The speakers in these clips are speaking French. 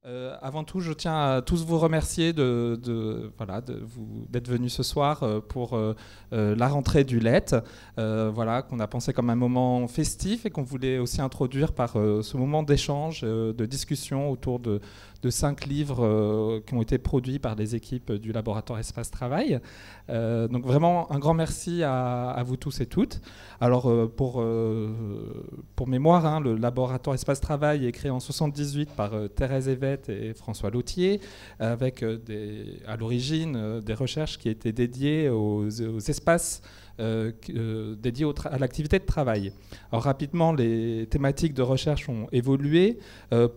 Avant tout, je tiens à tous vous remercier d'être venus ce soir pour la rentrée du LET, voilà, qu'on a pensé comme un moment festif et qu'on voulait aussi introduire par ce moment d'échange, de discussion autour de 5 livres qui ont été produits par les équipes du laboratoire Espace Travail. Donc vraiment un grand merci à vous tous et toutes. Alors pour mémoire, hein, le laboratoire Espace Travail est créé en 1978 par Thérèse Evet et François Lautier, avec à l'origine des recherches qui étaient dédiées aux espaces dédiés à l'activité de travail. Alors rapidement, les thématiques de recherche ont évolué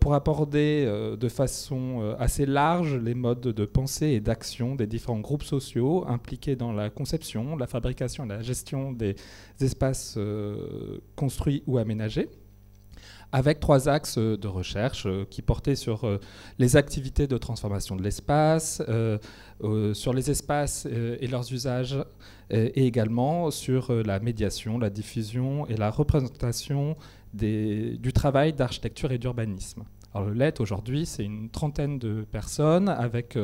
pour aborder de façon assez large les modes de pensée et d'action des différents groupes sociaux impliqués dans la conception, la fabrication et la gestion des espaces construits ou aménagés, avec 3 axes de recherche qui portaient sur les activités de transformation de l'espace, sur les espaces et leurs usages, et également sur la médiation, la diffusion et la représentation du travail d'architecture et d'urbanisme. Alors le LET aujourd'hui, c'est une trentaine de personnes avec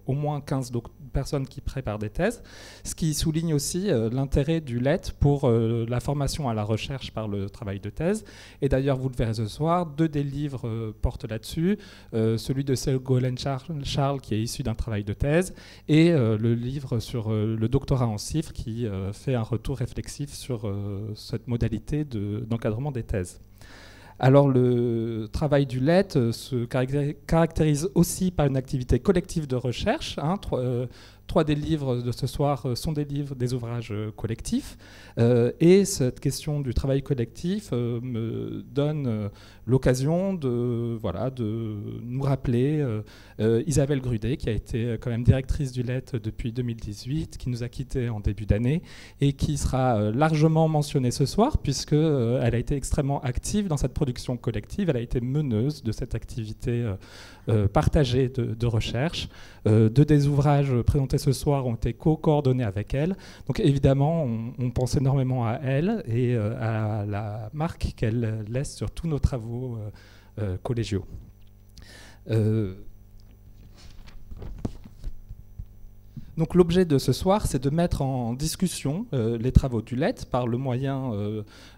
au moins 15 personnes qui préparent des thèses, ce qui souligne aussi l'intérêt du LET pour la formation à la recherche par le travail de thèse. Et d'ailleurs, vous le verrez ce soir, 2 des livres portent là-dessus, celui de Ségolène Charles qui est issu d'un travail de thèse, et le livre sur le doctorat en CIFRE qui fait un retour réflexif sur cette modalité d'encadrement des thèses. Alors le travail du LET se caractérise aussi par une activité collective de recherche. 3 des livres de ce soir sont des ouvrages collectifs. Et cette question du travail collectif me donne l'occasion de nous rappeler Isabelle Grudet, qui a été quand même directrice du LET depuis 2018, qui nous a quittés en début d'année et qui sera largement mentionnée ce soir, puisqu'elle a été extrêmement active dans cette production collective. Elle a été meneuse de cette activité partagée de recherche. 2 des ouvrages présentés ce soir ont été co-coordonnés avec elle. Donc évidemment, on pense énormément à elle et à la marque qu'elle laisse sur tous nos travaux collégiaux. Donc l'objet de ce soir, c'est de mettre en discussion les travaux du LET par le moyen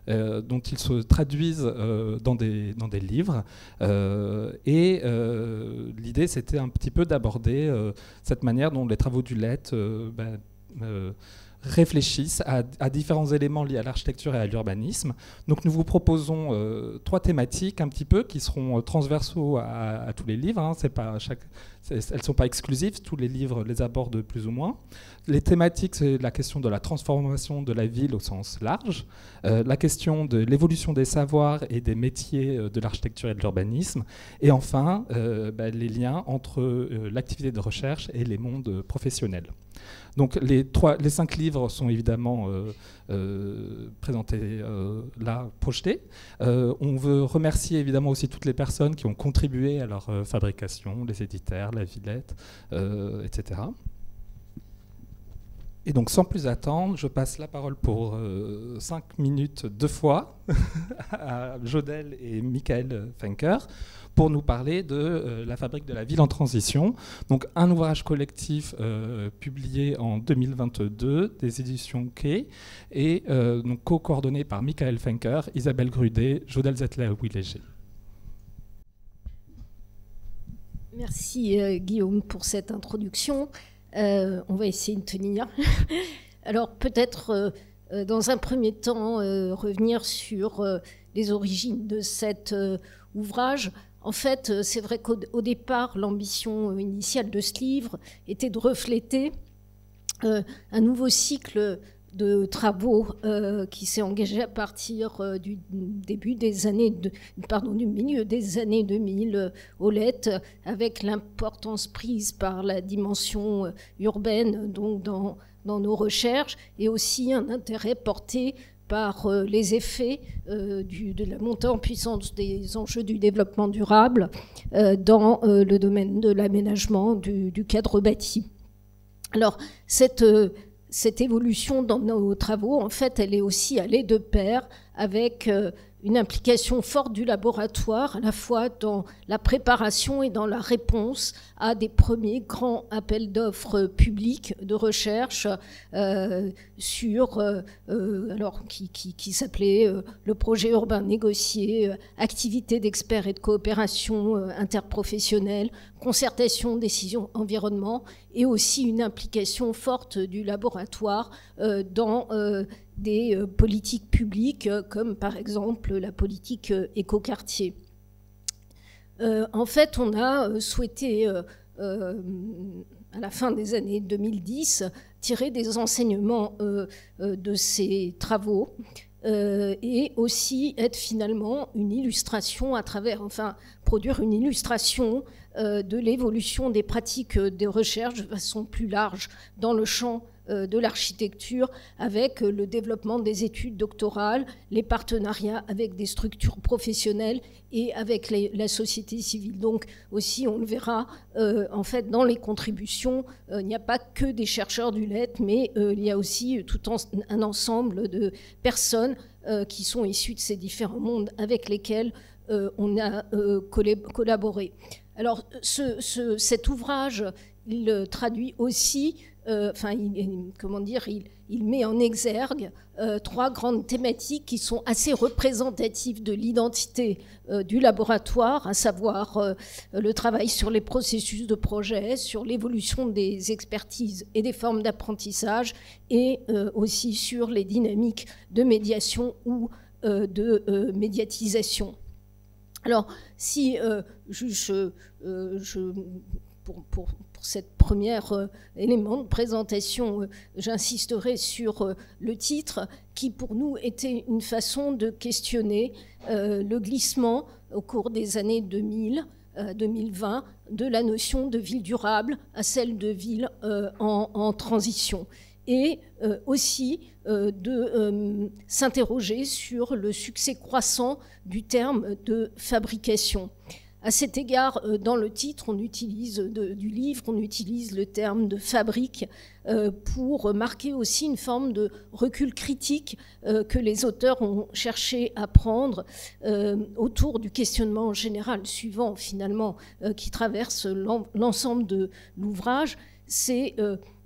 dont ils se traduisent dans des livres. L'idée, c'était un petit peu d'aborder cette manière dont les travaux du LET réfléchissent à différents éléments liés à l'architecture et à l'urbanisme. Donc nous vous proposons 3 thématiques un petit peu qui seront transversaux à tous les livres. Hein. Elles ne sont pas exclusives, tous les livres les abordent plus ou moins. Les thématiques, c'est la question de la transformation de la ville au sens large, la question de l'évolution des savoirs et des métiers de l'architecture et de l'urbanisme, et enfin les liens entre l'activité de recherche et les mondes professionnels. Donc les 5 livres sont évidemment présentés là, projetés. On veut remercier évidemment aussi toutes les personnes qui ont contribué à leur fabrication, les éditeurs, la Villette, etc. Et donc sans plus attendre, je passe la parole pour 5 minutes 2 fois à Jodelle et Michael Fenker pour nous parler de La fabrique de la ville en transition. Donc un ouvrage collectif publié en 2022 des éditions Quai et donc co-coordonné par Michael Fenker, Isabelle Grudet, Jodelle Zettler-Willéger. Merci Guillaume pour cette introduction. On va essayer de tenir. Alors peut-être dans un premier temps revenir sur les origines de cet ouvrage. En fait, c'est vrai qu'au départ, l'ambition initiale de ce livre était de refléter un nouveau cycle de travaux qui s'est engagé à partir du milieu des années 2000 au LET, avec l'importance prise par la dimension urbaine donc dans nos recherches, et aussi un intérêt porté par les effets de la montée en puissance des enjeux du développement durable dans le domaine de l'aménagement du cadre bâti. Alors, cette évolution dans nos travaux, en fait, elle est aussi allée de pair avec une implication forte du laboratoire, à la fois dans la préparation et dans la réponse à des premiers grands appels d'offres publics de recherche qui s'appelait le projet urbain négocié, activité d'experts et de coopération interprofessionnelle, concertation, décision, environnement, et aussi une implication forte du laboratoire dans des politiques publiques, comme par exemple la politique écoquartier. En fait, on a souhaité, à la fin des années 2010, tirer des enseignements de ces travaux et aussi être finalement une illustration produire une illustration de l'évolution des pratiques de recherche de façon plus large dans le champ de l'architecture, avec le développement des études doctorales, les partenariats avec des structures professionnelles et avec la société civile. Donc aussi, on le verra, en fait, dans les contributions, il n'y a pas que des chercheurs du LET, mais il y a aussi tout un ensemble de personnes qui sont issues de ces différents mondes avec lesquels on a collaboré. Alors, cet ouvrage, il traduit aussi, il met en exergue trois grandes thématiques qui sont assez représentatives de l'identité du laboratoire, à savoir le travail sur les processus de projet, sur l'évolution des expertises et des formes d'apprentissage, et aussi sur les dynamiques de médiation ou de médiatisation. Alors, si pour cette première élément de présentation, j'insisterai sur le titre qui, pour nous, était une façon de questionner le glissement au cours des années 2020 de la notion de ville durable à celle de ville en transition. Et aussi de s'interroger sur le succès croissant du terme de fabrication. À cet égard, dans le titre du livre, on utilise le terme de fabrique pour marquer aussi une forme de recul critique que les auteurs ont cherché à prendre autour du questionnement général suivant, finalement, qui traverse l'ensemble de l'ouvrage. C'est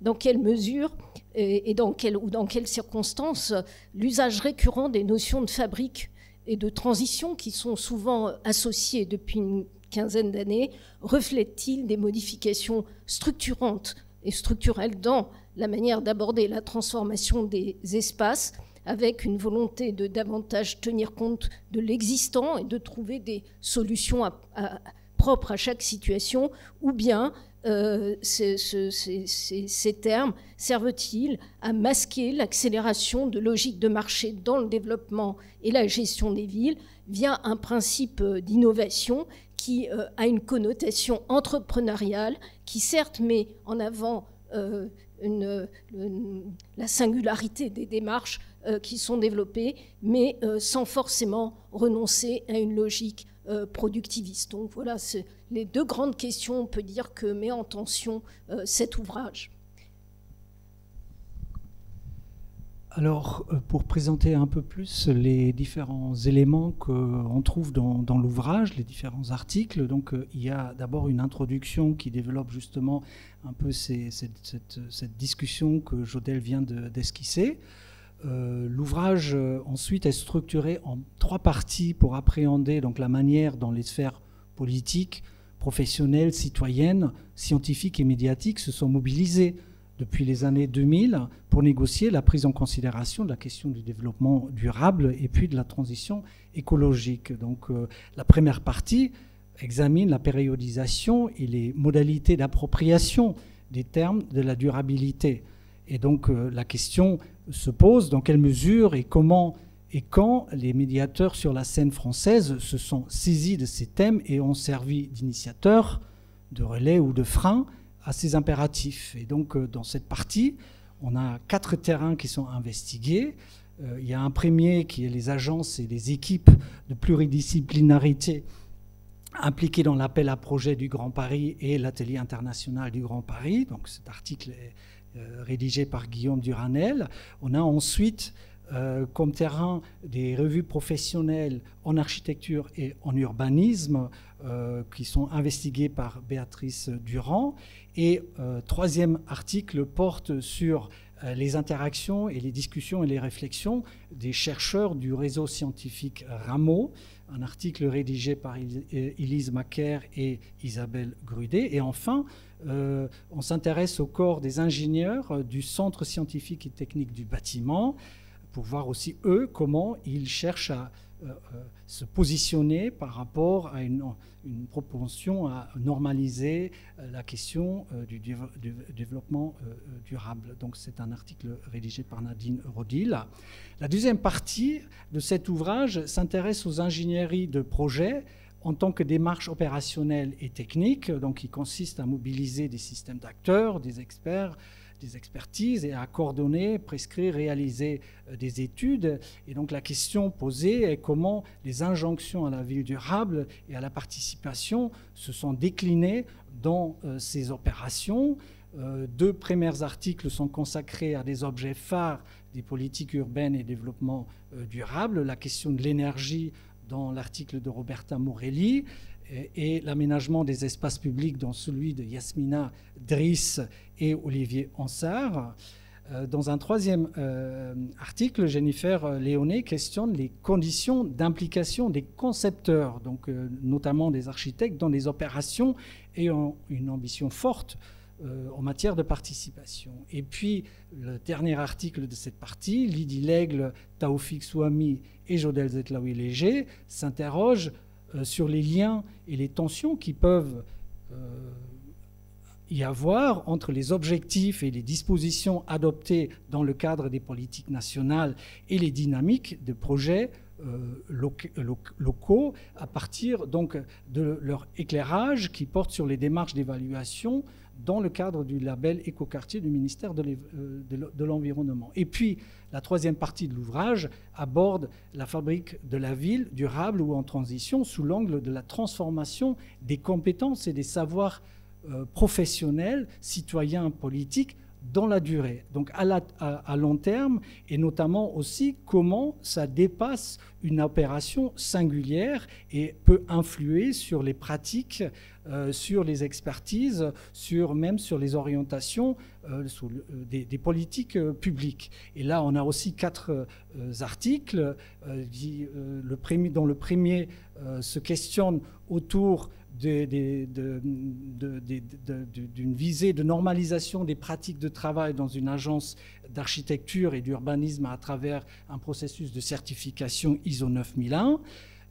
dans quelle mesure et dans quelles circonstances l'usage récurrent des notions de fabrique et de transition qui sont souvent associées depuis une quinzaine d'années reflète-t-il des modifications structurantes et structurelles dans la manière d'aborder la transformation des espaces, avec une volonté de davantage tenir compte de l'existant et de trouver des solutions propres à chaque situation, ou bien ces termes servent-ils à masquer l'accélération de logiques de marché dans le développement et la gestion des villes via un principe d'innovation qui a une connotation entrepreneuriale, qui certes met en avant la singularité des démarches qui sont développées, mais sans forcément renoncer à une logique productiviste. Donc voilà, c'est les deux grandes questions, on peut dire, que met en tension cet ouvrage. Alors, pour présenter un peu plus les différents éléments qu'on trouve dans l'ouvrage, les différents articles, donc il y a d'abord une introduction qui développe justement un peu cette discussion que Jodelle vient d'esquisser. L'ouvrage ensuite est structuré en trois parties pour appréhender donc la manière dont les sphères politiques, professionnelles, citoyennes, scientifiques et médiatiques se sont mobilisées depuis les années 2000 pour négocier la prise en considération de la question du développement durable et puis de la transition écologique. Donc la première partie examine la périodisation et les modalités d'appropriation des termes de la durabilité. Et donc la question se pose dans quelle mesure et comment et quand les médiateurs sur la scène française se sont saisis de ces thèmes et ont servi d'initiateurs, de relais ou de freins à ces impératifs. Et donc dans cette partie, on a 4 terrains qui sont investigués. Il y a un premier qui est les agences et les équipes de pluridisciplinarité impliquées dans l'appel à projet du Grand Paris et l'atelier international du Grand Paris. Donc cet article est rédigé par Guillaume Duranel. On a ensuite comme terrain des revues professionnelles en architecture et en urbanisme qui sont investiguées par Béatrice Durand. Et troisième article porte sur les interactions et les discussions et les réflexions des chercheurs du réseau scientifique Rameau, un article rédigé par Élise Macaire et Isabelle Grudet. Et enfin, on s'intéresse au corps des ingénieurs du Centre scientifique et technique du bâtiment, pour voir aussi, eux, comment ils cherchent à se positionner par rapport à une propension à normaliser la question du développement durable. Donc c'est un article rédigé par Nadine Rodil. La deuxième partie de cet ouvrage s'intéresse aux ingénieries de projet en tant que démarche opérationnelle et technique, donc qui consiste à mobiliser des systèmes d'acteurs, des experts, des expertises et à coordonner, prescrire, réaliser des études. Et donc la question posée est comment les injonctions à la ville durable et à la participation se sont déclinées dans ces opérations. Deux premiers articles sont consacrés à des objets phares des politiques urbaines et développement durable, la question de l'énergie dans l'article de Roberta Morelli et l'aménagement des espaces publics dans celui de Yasmina Driss et Olivier Ansart. Dans un troisième article, Jennifer Léonet questionne les conditions d'implication des concepteurs, donc notamment des architectes, dans les opérations ayant une ambition forte en matière de participation. Et puis, le dernier article de cette partie, Lydie Lègle, Taoufik Souami et Jodel Zetlaoui-Léger s'interrogent sur les liens et les tensions qui peuvent y avoir entre les objectifs et les dispositions adoptées dans le cadre des politiques nationales et les dynamiques de projets locaux à partir donc de leur éclairage qui porte sur les démarches d'évaluation dans le cadre du label Écoquartier du ministère de l'Environnement. Et puis, la troisième partie de l'ouvrage aborde la fabrique de la ville durable ou en transition sous l'angle de la transformation des compétences et des savoirs professionnels, citoyens, politiques, dans la durée, donc à long terme, et notamment aussi comment ça dépasse une opération singulière et peut influer sur les pratiques, sur les expertises, même sur les orientations des politiques publiques. Et là, on a aussi 4 articles dont le premier se questionne autour d'une visée de normalisation des pratiques de travail dans une agence d'architecture et d'urbanisme à travers un processus de certification ISO 9001.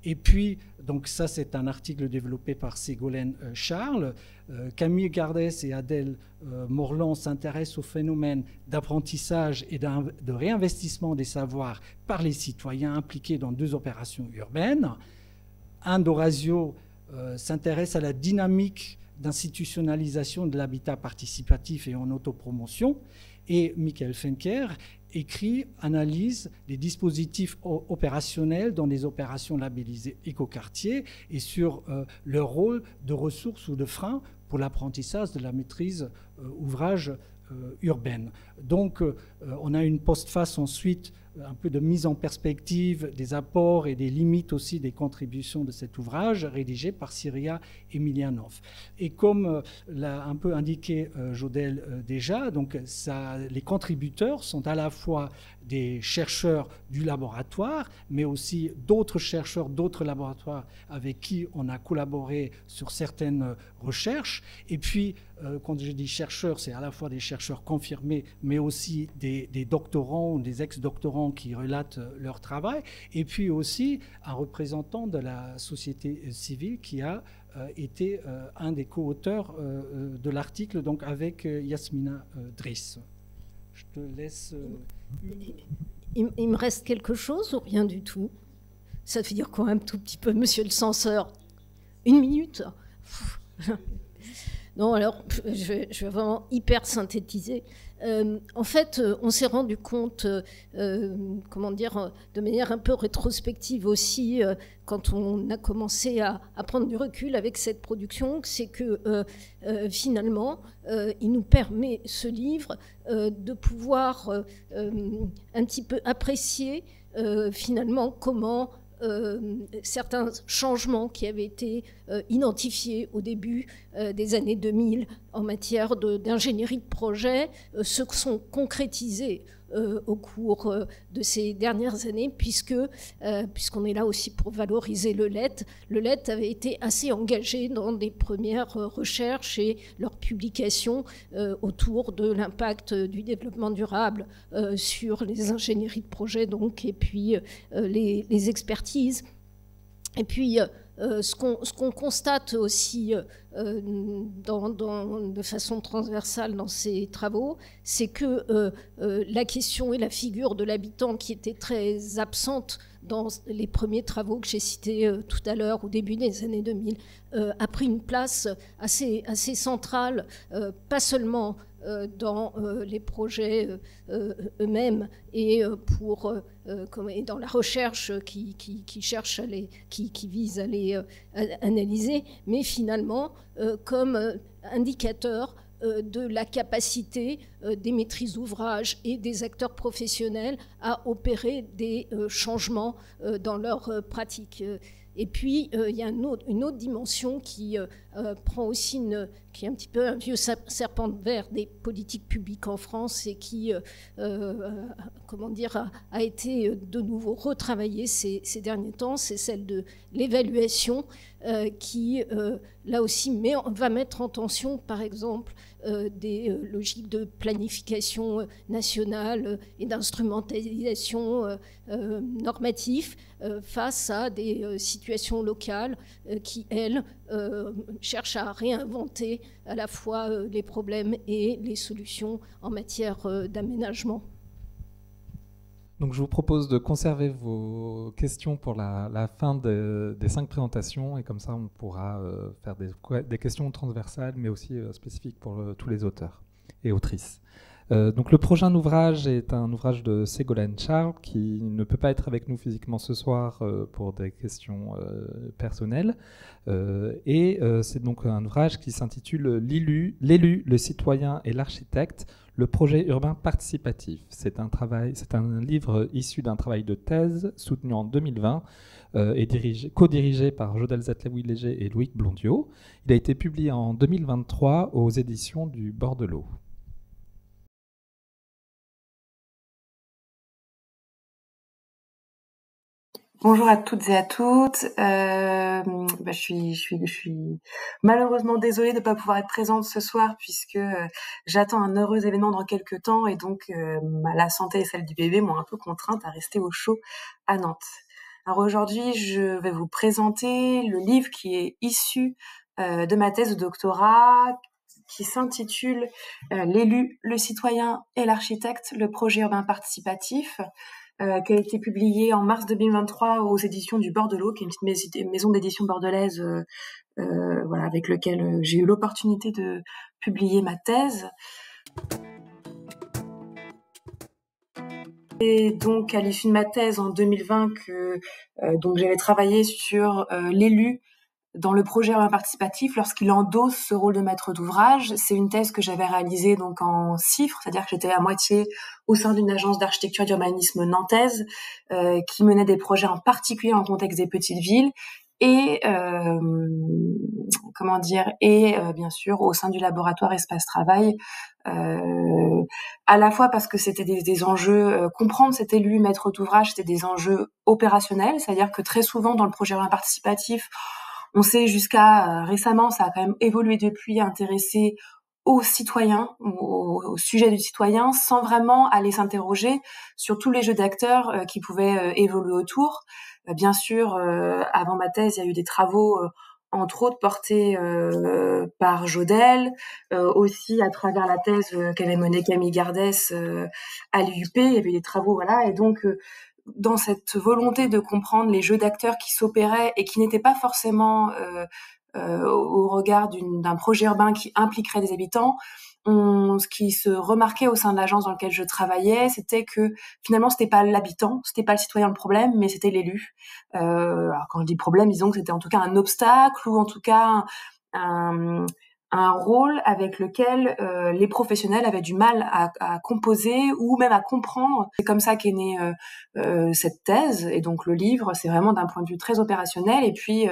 Et puis, donc ça c'est un article développé par Ségolène Charles. Camille Gardès et Adèle Morland s'intéressent au phénomène d'apprentissage et de réinvestissement des savoirs par les citoyens impliqués dans 2 opérations urbaines. Anne D'Orazio s'intéresse à la dynamique d'institutionnalisation de l'habitat participatif et en autopromotion. Et Michael Fenker analyse les dispositifs opérationnels dans les opérations labellisées écoquartiers et sur leur rôle de ressources ou de frein pour l'apprentissage de la maîtrise ouvrage urbaine. Donc, on a une postface ensuite, un peu de mise en perspective des apports et des limites aussi des contributions de cet ouvrage rédigé par Syria Emilianov. Et comme l'a un peu indiqué Jodel déjà, donc les contributeurs sont à la fois des chercheurs du laboratoire, mais aussi d'autres chercheurs, d'autres laboratoires avec qui on a collaboré sur certaines recherches. Et puis, quand je dis chercheurs, c'est à la fois des chercheurs confirmés, mais aussi des doctorants ou des ex-doctorants qui relatent leur travail. Et puis aussi un représentant de la société civile qui a été un des co-auteurs de l'article, donc avec Yasmina Driss. Je te laisse... Il me reste quelque chose ou rien du tout? Ça te fait dire quoi un tout petit peu, monsieur le censeur? 1 minute? Non, alors, je vais vraiment hyper synthétiser. En fait, on s'est rendu compte, comment dire, de manière un peu rétrospective aussi, quand on a commencé à prendre du recul avec cette production, c'est que finalement, il nous permet, ce livre, de pouvoir un petit peu apprécier finalement comment certains changements qui avaient été identifiés au début des années 2000 en matière d'ingénierie de projet se sont concrétisés au cours de ces dernières années, puisqu'on est là aussi pour valoriser le LED. Le LED avait été assez engagé dans des premières recherches et leurs publications autour de l'impact du développement durable sur les ingénieries de projet, donc, et puis les expertises. Et puis, ce qu'on constate aussi de façon transversale dans ces travaux, c'est que la question et la figure de l'habitant, qui était très absente dans les premiers travaux que j'ai cités tout à l'heure, au début des années 2000, a pris une place assez centrale, pas seulement dans les projets eux-mêmes et dans la recherche qui cherche qui vise à les analyser, mais finalement comme indicateur de la capacité des maîtrises d'ouvrage et des acteurs professionnels à opérer des changements dans leur pratique. Et puis, il y a une autre dimension qui prend aussi qui est un petit peu un vieux serpent de verre des politiques publiques en France et qui, a été de nouveau retravaillée ces derniers temps. C'est celle de l'évaluation qui, là aussi, va mettre en tension, par exemple, des logiques de planification nationale et d'instrumentalisation normative face à des situations locales qui, elles, cherchent à réinventer à la fois les problèmes et les solutions en matière d'aménagement. Donc je vous propose de conserver vos questions pour la fin des 5 présentations, et comme ça on pourra faire des questions transversales mais aussi spécifiques pour tous les auteurs et autrices. Donc le prochain ouvrage est un ouvrage de Ségolène Charles qui ne peut pas être avec nous physiquement ce soir pour des questions personnelles. C'est donc un ouvrage qui s'intitule L'élu, le citoyen et l'architecte, le projet urbain participatif. C'est un livre issu d'un travail de thèse soutenu en 2020 et co-dirigé par Jodelle Zatlaoui-Léger et Loïc Blondiot. Il a été publié en 2023 aux éditions du Bord de l'Eau. Bonjour à toutes et à toutes. Je suis malheureusement désolée de ne pas pouvoir être présente ce soir puisque j'attends un heureux événement dans quelques temps et donc la santé et celle du bébé m'ont un peu contrainte à rester au chaud à Nantes. Alors aujourd'hui, je vais vous présenter le livre qui est issu de ma thèse de doctorat qui s'intitule L'élu, le citoyen et l'architecte, le projet urbain participatif. Qui a été publié en mars 2023 aux éditions du Bord de l'Eau, qui est une petite maison d'édition bordelaise avec lequel j'ai eu l'opportunité de publier ma thèse. Et donc, à l'issue de ma thèse en 2020, donc j'avais travaillé sur l'élu dans le projet urbain participatif lorsqu'il endosse ce rôle de maître d'ouvrage. C'est une thèse que j'avais réalisée donc en CIFRE, c'est-à-dire que j'étais à moitié au sein d'une agence d'architecture et d'urbanisme nantaise qui menait des projets en particulier en contexte des petites villes et bien sûr au sein du laboratoire Espace Travail, à la fois parce que c'était des enjeux, comprendre cet élu maître d'ouvrage, c'était des enjeux opérationnels, c'est-à-dire que très souvent dans le projet urbain participatif, on sait jusqu'à récemment, ça a quand même évolué depuis, intéressé aux citoyens, au sujet du citoyen, sans vraiment aller s'interroger sur tous les jeux d'acteurs qui pouvaient évoluer autour. Bien sûr, avant ma thèse, il y a eu des travaux, entre autres portés par Jodelle, aussi à travers la thèse qu'avait menée Camille Gardès à l'IUP, il y avait des travaux, voilà, et donc dans cette volonté de comprendre les jeux d'acteurs qui s'opéraient et qui n'étaient pas forcément au regard d'un projet urbain qui impliquerait des habitants, ce qui se remarquait au sein de l'agence dans laquelle je travaillais, c'était que finalement c'était pas l'habitant, c'était pas le citoyen le problème, mais c'était l'élu. Alors quand je dis problème, disons que c'était en tout cas un obstacle ou en tout cas un rôle avec lequel les professionnels avaient du mal à composer ou même à comprendre. C'est comme ça qu'est née cette thèse, et donc le livre, c'est vraiment d'un point de vue très opérationnel, et puis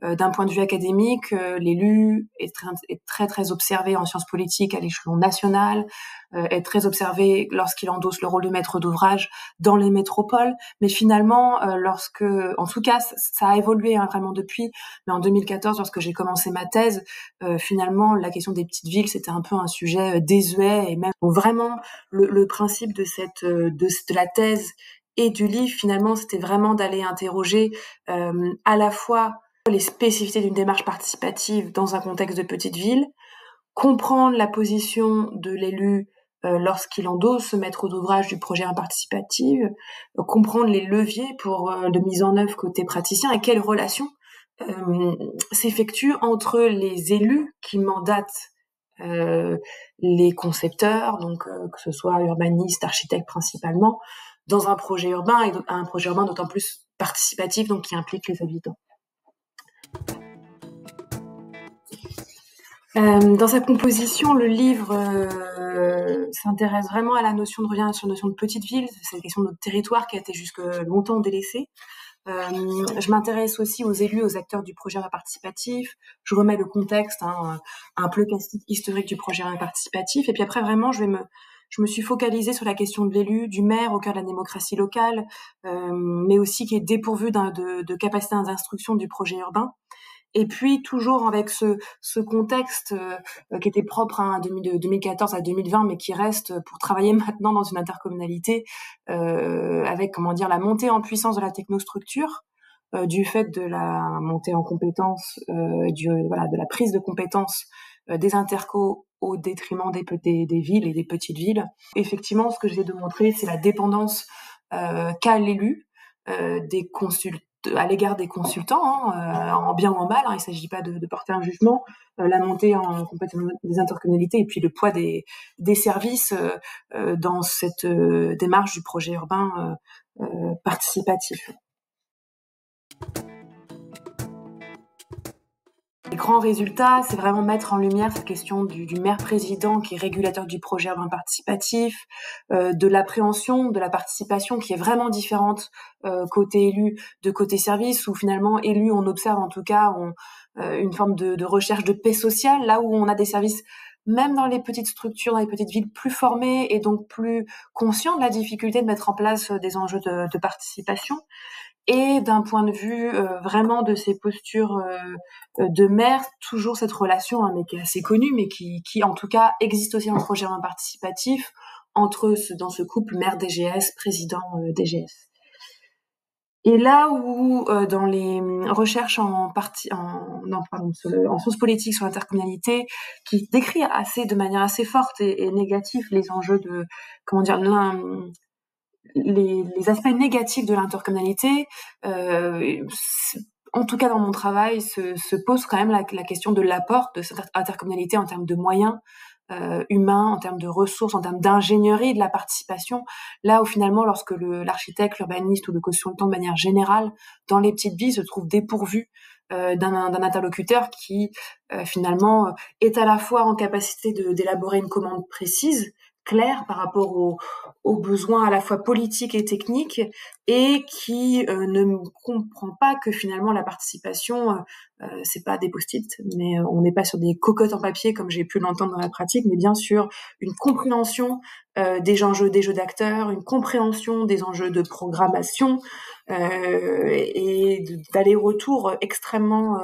d'un point de vue académique, l'élu est très très observé en sciences politiques à l'échelon national, est très observé lorsqu'il endosse le rôle de maître d'ouvrage dans les métropoles, mais finalement, en tout cas, ça a évolué vraiment depuis, mais en 2014, lorsque j'ai commencé ma thèse, finalement, la question des petites villes, c'était un peu un sujet désuet, et même donc vraiment le principe de la thèse et du livre, finalement, c'était vraiment d'aller interroger à la fois les spécificités d'une démarche participative dans un contexte de petite ville, comprendre la position de l'élu lorsqu'il endosse ce maître d'ouvrage du projet participatif, comprendre les leviers de mise en œuvre côté praticien et quelles relations s'effectuent entre les élus qui mandatent les concepteurs, donc que ce soit urbanistes, architectes principalement, dans un projet urbain, et un projet urbain d'autant plus participatif, donc qui implique les habitants. Dans sa composition, le livre s'intéresse vraiment à la notion revient sur la notion de petite ville, c'est la question de notre territoire qui a été jusque longtemps délaissé. Je m'intéresse aussi aux élus, aux acteurs du projet participatif. Je remets le contexte, un peu historique du projet participatif. Et puis après, vraiment, je me suis focalisée sur la question de l'élu, du maire au cœur de la démocratie locale, mais aussi qui est dépourvu de capacité d'instruction du projet urbain. Et puis toujours avec ce contexte qui était propre de 2014 à 2020, mais qui reste pour travailler maintenant dans une intercommunalité avec la montée en puissance de la technostructure, du fait de la montée en compétences, de la prise de compétences des intercos au détriment des villes et des petites villes. Effectivement, ce que j'ai de montrer, c'est la dépendance qu'a l'élu à l'égard des consultants, en bien ou en mal, il ne s'agit pas de porter un jugement, la montée en compétence des intercommunalités et puis le poids des services dans cette démarche du projet urbain participatif. Les grands résultats, c'est vraiment mettre en lumière cette question du maire-président qui est régulateur du projet urbain participatif, de l'appréhension, de la participation qui est vraiment différente côté élu de côté service, où finalement élu, on observe en tout cas une forme de recherche de paix sociale, là où on a des services même dans les petites structures, dans les petites villes plus formées et donc plus conscients de la difficulté de mettre en place des enjeux de participation. Et d'un point de vue vraiment de ces postures de maire, toujours cette relation, mais qui est assez connue, mais qui en tout cas existe aussi dans le projet participatif, dans ce couple maire-DGS, président DGS. Et là où dans les recherches en sciences politiques sur l'intercommunalité, qui décrit de manière assez forte et négative les enjeux de les aspects négatifs de l'intercommunalité, en tout cas dans mon travail, se pose quand même la question de l'apport de cette intercommunalité en termes de moyens humains, en termes de ressources, en termes d'ingénierie de la participation, là où finalement lorsque l'architecte, l'urbaniste ou le consultant de manière générale dans les petites villes se trouve dépourvu d'un interlocuteur qui finalement est à la fois en capacité d'élaborer une commande précise, clair par rapport aux besoins à la fois politiques et techniques, et qui ne comprend pas que finalement la participation c'est pas des post-it, mais on n'est pas sur des cocottes en papier comme j'ai pu l'entendre dans la pratique, mais bien sûr une compréhension des enjeux des jeux d'acteurs, une compréhension des enjeux de programmation et d'aller-retour extrêmement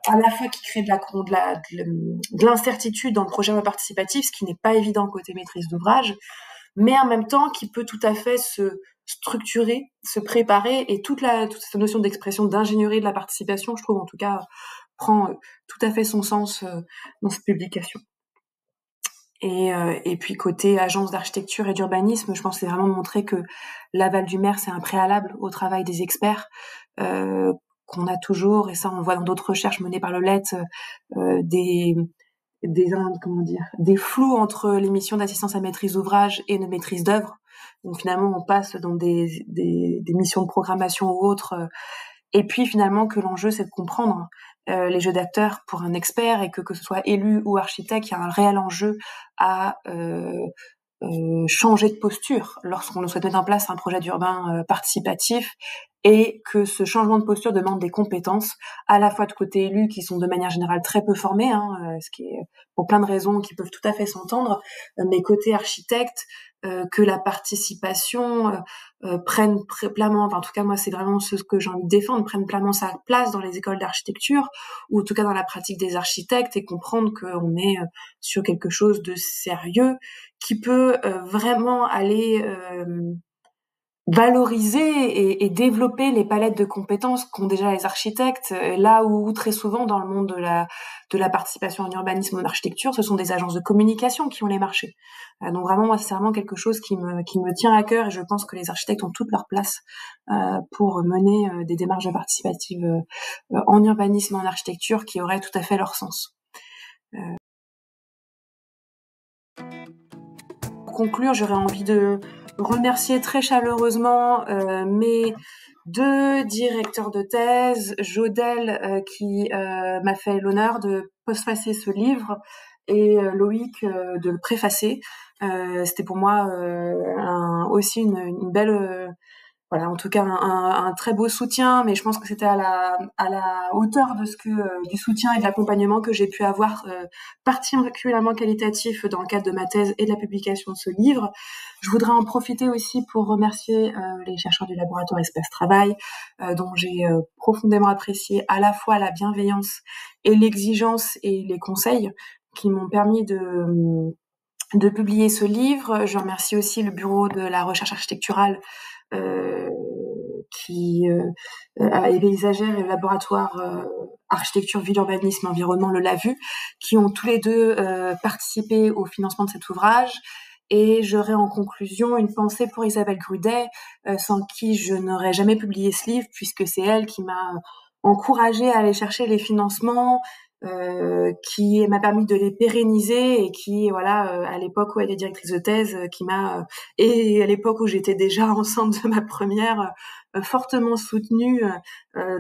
à la fois qui crée de l'incertitude dans le projet participatif, ce qui n'est pas évident côté maîtrise d'ouvrage, mais en même temps qui peut tout à fait se structurer, se préparer, et toute cette notion d'expression d'ingénierie de la participation, je trouve en tout cas, prend tout à fait son sens dans cette publication. Et puis côté agence d'architecture et d'urbanisme, je pense que c'est vraiment de montrer que l'aval du maire, c'est un préalable au travail des experts, qu'on a toujours, et ça on le voit dans d'autres recherches menées par le LET, des flous entre les missions d'assistance à maîtrise d'ouvrage et de maîtrise d'œuvre. Donc finalement, on passe dans des missions de programmation ou autres. Et puis finalement, que l'enjeu, c'est de comprendre les jeux d'acteurs pour un expert, et que ce soit élu ou architecte, il y a un réel enjeu à changer de posture lorsqu'on souhaite mettre en place un projet d'urbain participatif, et que ce changement de posture demande des compétences à la fois de côté élu, qui sont de manière générale très peu formés, ce qui est pour plein de raisons qui peuvent tout à fait s'entendre, mais côté architecte, que la participation prenne pleinement, enfin en tout cas moi c'est vraiment ce que j'ai envie de défendre, prenne pleinement sa place dans les écoles d'architecture, ou en tout cas dans la pratique des architectes, et comprendre qu'on est sur quelque chose de sérieux qui peut vraiment aller valoriser et développer les palettes de compétences qu'ont déjà les architectes, là où très souvent dans le monde de la participation en urbanisme ou en architecture, ce sont des agences de communication qui ont les marchés. Donc vraiment, moi, c'est vraiment quelque chose qui me tient à cœur, et je pense que les architectes ont toute leur place pour mener des démarches participatives en urbanisme et en architecture qui auraient tout à fait leur sens. Pour conclure, j'aurais envie de remercier très chaleureusement mes 2 directeurs de thèse, Jodel qui m'a fait l'honneur de postfacer ce livre, et Loïc de le préfacer. C'était pour moi aussi une belle voilà, en tout cas un très beau soutien, mais je pense que c'était à la hauteur de du soutien et de l'accompagnement que j'ai pu avoir, particulièrement qualitatif dans le cadre de ma thèse et de la publication de ce livre. Je voudrais en profiter aussi pour remercier les chercheurs du laboratoire Espace Travail, dont j'ai profondément apprécié à la fois la bienveillance et l'exigence et les conseils qui m'ont permis de publier ce livre. Je remercie aussi le bureau de la recherche architecturale qui et paysagère et le laboratoire architecture, ville, urbanisme, environnement, le LAVU, qui ont tous les 2 participé au financement de cet ouvrage. Et j'aurais en conclusion une pensée pour Isabelle Grudet, sans qui je n'aurais jamais publié ce livre, puisque c'est elle qui m'a encouragée à aller chercher les financements, qui m'a permis de les pérenniser, et qui, voilà, à l'époque où elle est directrice de thèse, et à l'époque où j'étais déjà enceinte de ma première, fortement soutenue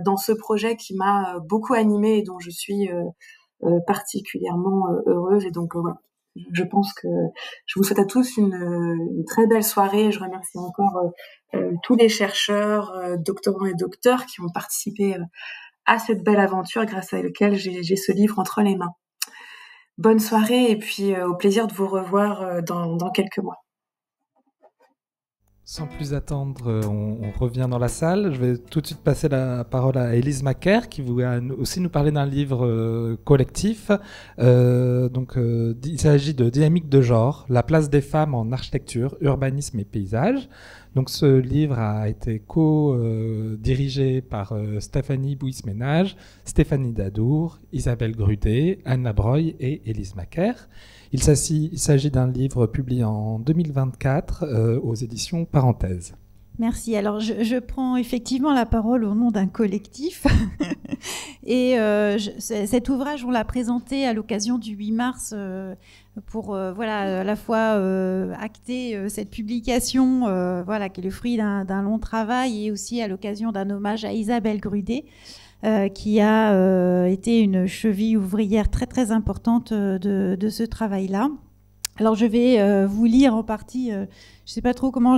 dans ce projet qui m'a beaucoup animée et dont je suis particulièrement heureuse. Et donc voilà, je pense que je vous souhaite à tous une très belle soirée. Je remercie encore tous les chercheurs, doctorants et docteurs qui ont participé à cette belle aventure grâce à laquelle j'ai ce livre entre les mains. Bonne soirée, et puis au plaisir de vous revoir dans quelques mois. Sans plus attendre, on revient dans la salle. Je vais tout de suite passer la parole à Élise Macaire, qui va aussi nous parler d'un livre collectif. Il s'agit de Dynamique de genre, la place des femmes en architecture, urbanisme et paysage. Donc ce livre a été co-dirigé par Stéphanie Bouys-Ménage, Stéphanie Dadour, Isabelle Grudet, Anna Breuil et Élise Macaire. Il s'agit d'un livre publié en 2024 aux éditions Parenthèse. Merci. Alors, je prends effectivement la parole au nom d'un collectif. Et cet ouvrage, on l'a présenté à l'occasion du 8 mars pour à la fois acter cette publication qui est le fruit d'un long travail, et aussi à l'occasion d'un hommage à Isabelle Grudet, qui a été une cheville ouvrière très très importante de ce travail-là. Alors je vais vous lire en partie, je ne sais pas trop comment...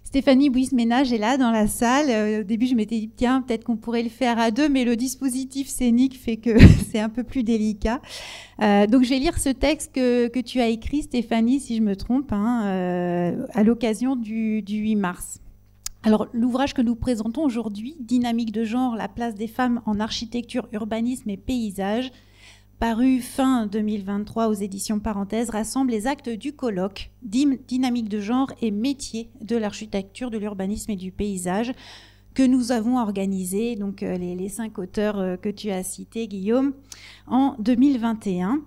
Stéphanie Bouys-Ménage est là dans la salle. Au début, je m'étais dit, tiens, peut-être qu'on pourrait le faire à 2, mais le dispositif scénique fait que c'est un peu plus délicat. Donc, je vais lire ce texte que tu as écrit, Stéphanie, si je me trompe, à l'occasion du 8 mars. Alors, l'ouvrage que nous présentons aujourd'hui, Dynamique de genre, la place des femmes en architecture, urbanisme et paysage, paru fin 2023 aux éditions Parenthèse, rassemble les actes du colloque Dynamique de genre et métiers de l'architecture, de l'urbanisme et du paysage que nous avons organisé, donc les 5 auteurs que tu as cités, Guillaume, en 2021.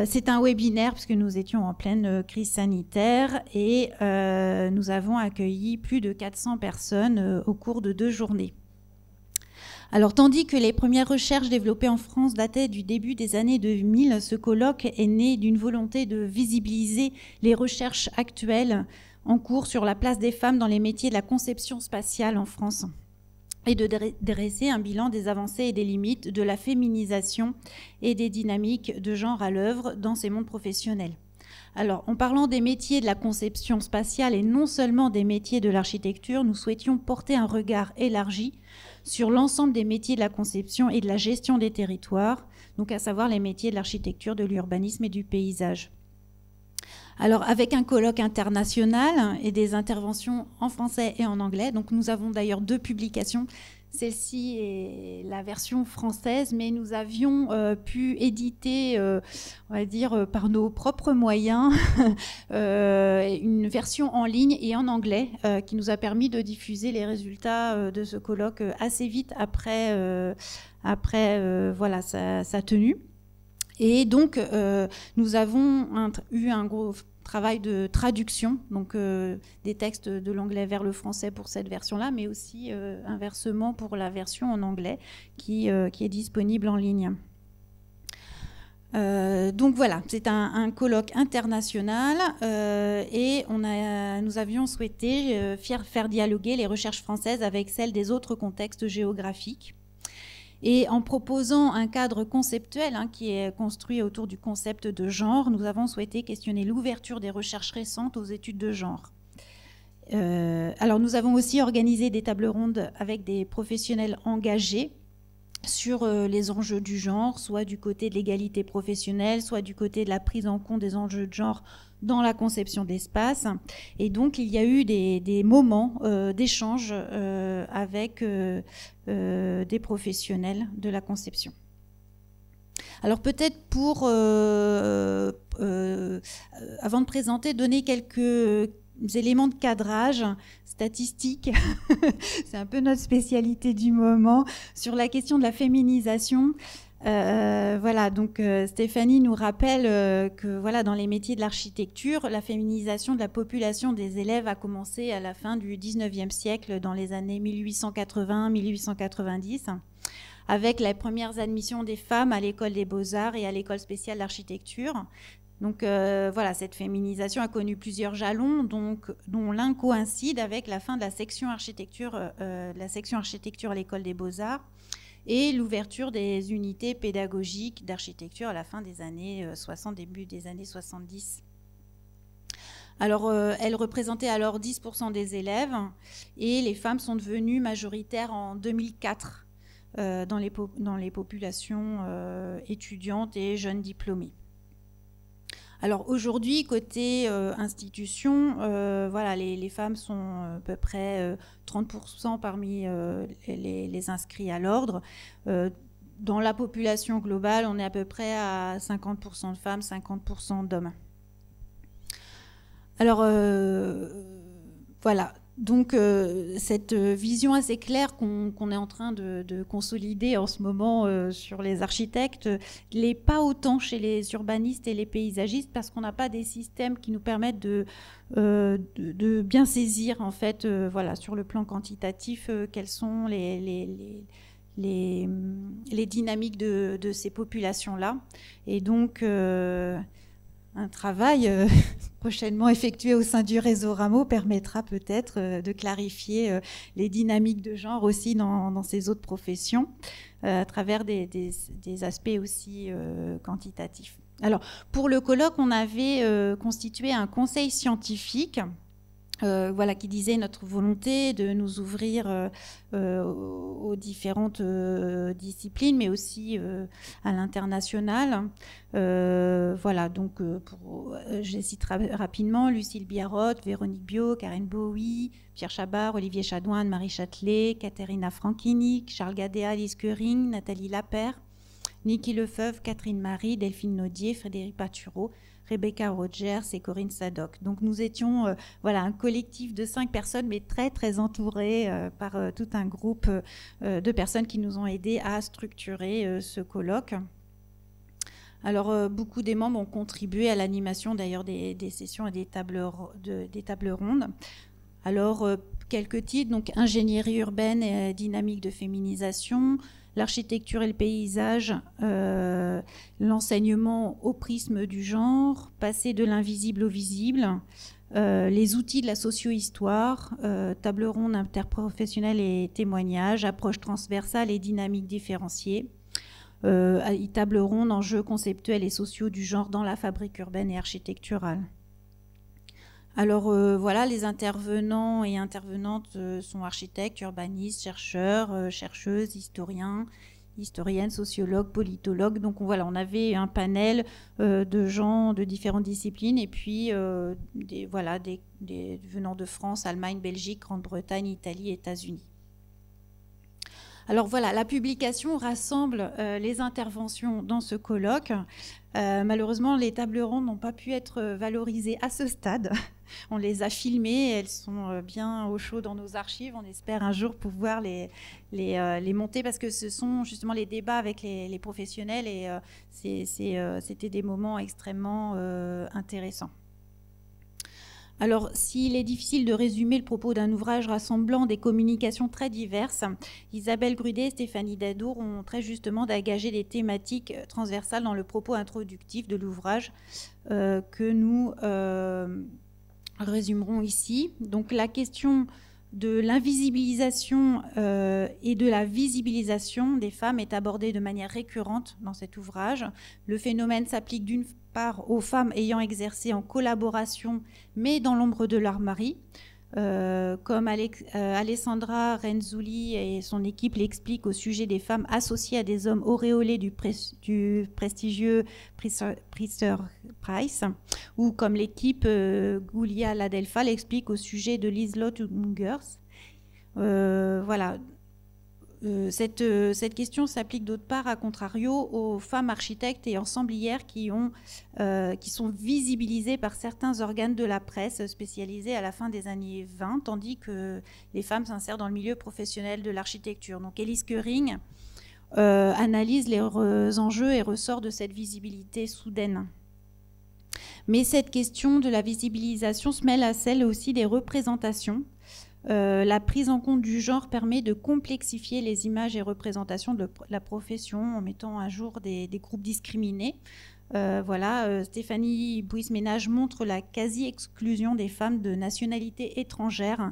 C'est un webinaire puisque nous étions en pleine crise sanitaire, et nous avons accueilli plus de 400 personnes au cours de 2 journées. Alors, tandis que les premières recherches développées en France dataient du début des années 2000, ce colloque est né d'une volonté de visibiliser les recherches actuelles en cours sur la place des femmes dans les métiers de la conception spatiale en France et de dresser un bilan des avancées et des limites de la féminisation et des dynamiques de genre à l'œuvre dans ces mondes professionnels. Alors, en parlant des métiers de la conception spatiale et non seulement des métiers de l'architecture, nous souhaitions porter un regard élargi sur l'ensemble des métiers de la conception et de la gestion des territoires, donc à savoir les métiers de l'architecture, de l'urbanisme et du paysage. Alors, avec un colloque international et des interventions en français et en anglais, donc nous avons d'ailleurs 2 publications. Celle-ci est la version française, mais nous avions pu éditer, on va dire, par nos propres moyens, une version en ligne et en anglais qui nous a permis de diffuser les résultats de ce colloque assez vite après voilà, sa tenue. Et donc, nous avons eu un gros travail de traduction, donc des textes de l'anglais vers le français pour cette version-là, mais aussi inversement pour la version en anglais qui est disponible en ligne. Donc voilà, c'est un colloque international et nous avions souhaité faire dialoguer les recherches françaises avec celles des autres contextes géographiques. Et en proposant un cadre conceptuel qui est construit autour du concept de genre, nous avons souhaité questionner l'ouverture des recherches récentes aux études de genre. Alors nous avons aussi organisé des tables rondes avec des professionnels engagés sur les enjeux du genre, soit du côté de l'égalité professionnelle, soit du côté de la prise en compte des enjeux de genre dans la conception d'espace. Et donc, il y a eu des moments d'échange avec des professionnels de la conception. Alors peut-être pour, avant de présenter, donner quelques éléments de cadrage statistique, c'est un peu notre spécialité du moment, sur la question de la féminisation. Voilà, donc Stéphanie nous rappelle que voilà, dans les métiers de l'architecture, la féminisation de la population des élèves a commencé à la fin du 19e siècle, dans les années 1880-1890, avec les premières admissions des femmes à l'école des beaux-arts et à l'école spéciale d'architecture. Donc voilà, cette féminisation a connu plusieurs jalons, dont l'un coïncide avec la fin de la section architecture à l'école des beaux-arts et l'ouverture des unités pédagogiques d'architecture à la fin des années 60, début des années 70. Alors, elle représentait alors 10% des élèves et les femmes sont devenues majoritaires en 2004 dans les populations étudiantes et jeunes diplômés. Alors aujourd'hui, côté institution, voilà, les femmes sont à peu près 30% parmi les inscrits à l'ordre. Dans la population globale, on est à peu près à 50% de femmes, 50% d'hommes. Alors voilà. Donc, cette vision assez claire qu'on est en train de consolider en ce moment sur les architectes n'est pas autant chez les urbanistes et les paysagistes parce qu'on n'a pas des systèmes qui nous permettent de bien saisir, en fait, voilà, sur le plan quantitatif, quelles sont les dynamiques de ces populations-là. Et donc, un travail prochainement effectué au sein du réseau Rameau permettra peut-être de clarifier les dynamiques de genre aussi dans ces autres professions à travers des aspects aussi quantitatifs. Alors, pour le colloque, on avait constitué un conseil scientifique voilà, qui disait notre volonté de nous ouvrir aux différentes disciplines, mais aussi à l'international. Voilà, donc je les cite rapidement: Lucille Biarotte, Véronique Biot, Karen Bowie, Pierre Chabard, Olivier Chadouin, Marie Châtelet, Katharina Franchini, Charles Gadea, Alice Kering, Nathalie Lapère, Niki Lefeuve, Catherine Marie, Delphine Naudier, Frédéric Patureau, Rebecca Rogers et Corinne Sadoc. Donc nous étions voilà, un collectif de 5 personnes, mais très très entourés par tout un groupe de personnes qui nous ont aidés à structurer ce colloque. Alors beaucoup des membres ont contribué à l'animation d'ailleurs des sessions et des tables rondes. Alors quelques titres, donc ingénierie urbaine et dynamique de féminisation, l'architecture et le paysage, l'enseignement au prisme du genre, passer de l'invisible au visible, les outils de la socio-histoire, table ronde interprofessionnelle et témoignages, approche transversale et dynamique différenciée, table ronde enjeux conceptuels et sociaux du genre dans la fabrique urbaine et architecturale. Alors voilà, les intervenants et intervenantes sont architectes, urbanistes, chercheurs, chercheuses, historiennes, sociologues, politologues. Donc voilà, on avait un panel de gens de différentes disciplines et puis venant de France, Allemagne, Belgique, Grande-Bretagne, Italie, États-Unis. Alors voilà, la publication rassemble les interventions dans ce colloque. Malheureusement, les tables rondes n'ont pas pu être valorisées à ce stade. On les a filmées, elles sont bien au chaud dans nos archives. On espère un jour pouvoir les monter parce que ce sont justement les débats avec les professionnels et c'était des moments extrêmement intéressants. Alors, s'il est difficile de résumer le propos d'un ouvrage rassemblant des communications très diverses, Isabelle Grudet et Stéphanie Dadour ont très justement dégagé des thématiques transversales dans le propos introductif de l'ouvrage que nous résumerons ici. Donc, la question de l'invisibilisation et de la visibilisation des femmes est abordée de manière récurrente dans cet ouvrage. Le phénomène s'applique d'une part aux femmes ayant exercé en collaboration, mais dans l'ombre de leur mari, comme Alessandra Renzulli et son équipe l'expliquent au sujet des femmes associées à des hommes auréolés du prestigieux Pritzker Prize, ou comme l'équipe Giulia Ladelfa l'explique au sujet de Liselott Ungers. Voilà. Cette question s'applique d'autre part, à contrario, aux femmes architectes et ensemblières qui sont visibilisées par certains organes de la presse spécialisés à la fin des années 20, tandis que les femmes s'insèrent dans le milieu professionnel de l'architecture. Donc Elise Keuring analyse les enjeux et ressort de cette visibilité soudaine. Mais cette question de la visibilisation se mêle à celle aussi des représentations. La prise en compte du genre permet de complexifier les images et représentations de la profession en mettant à jour des groupes discriminés. Stéphanie Bouis-Ménage montre la quasi-exclusion des femmes de nationalité étrangère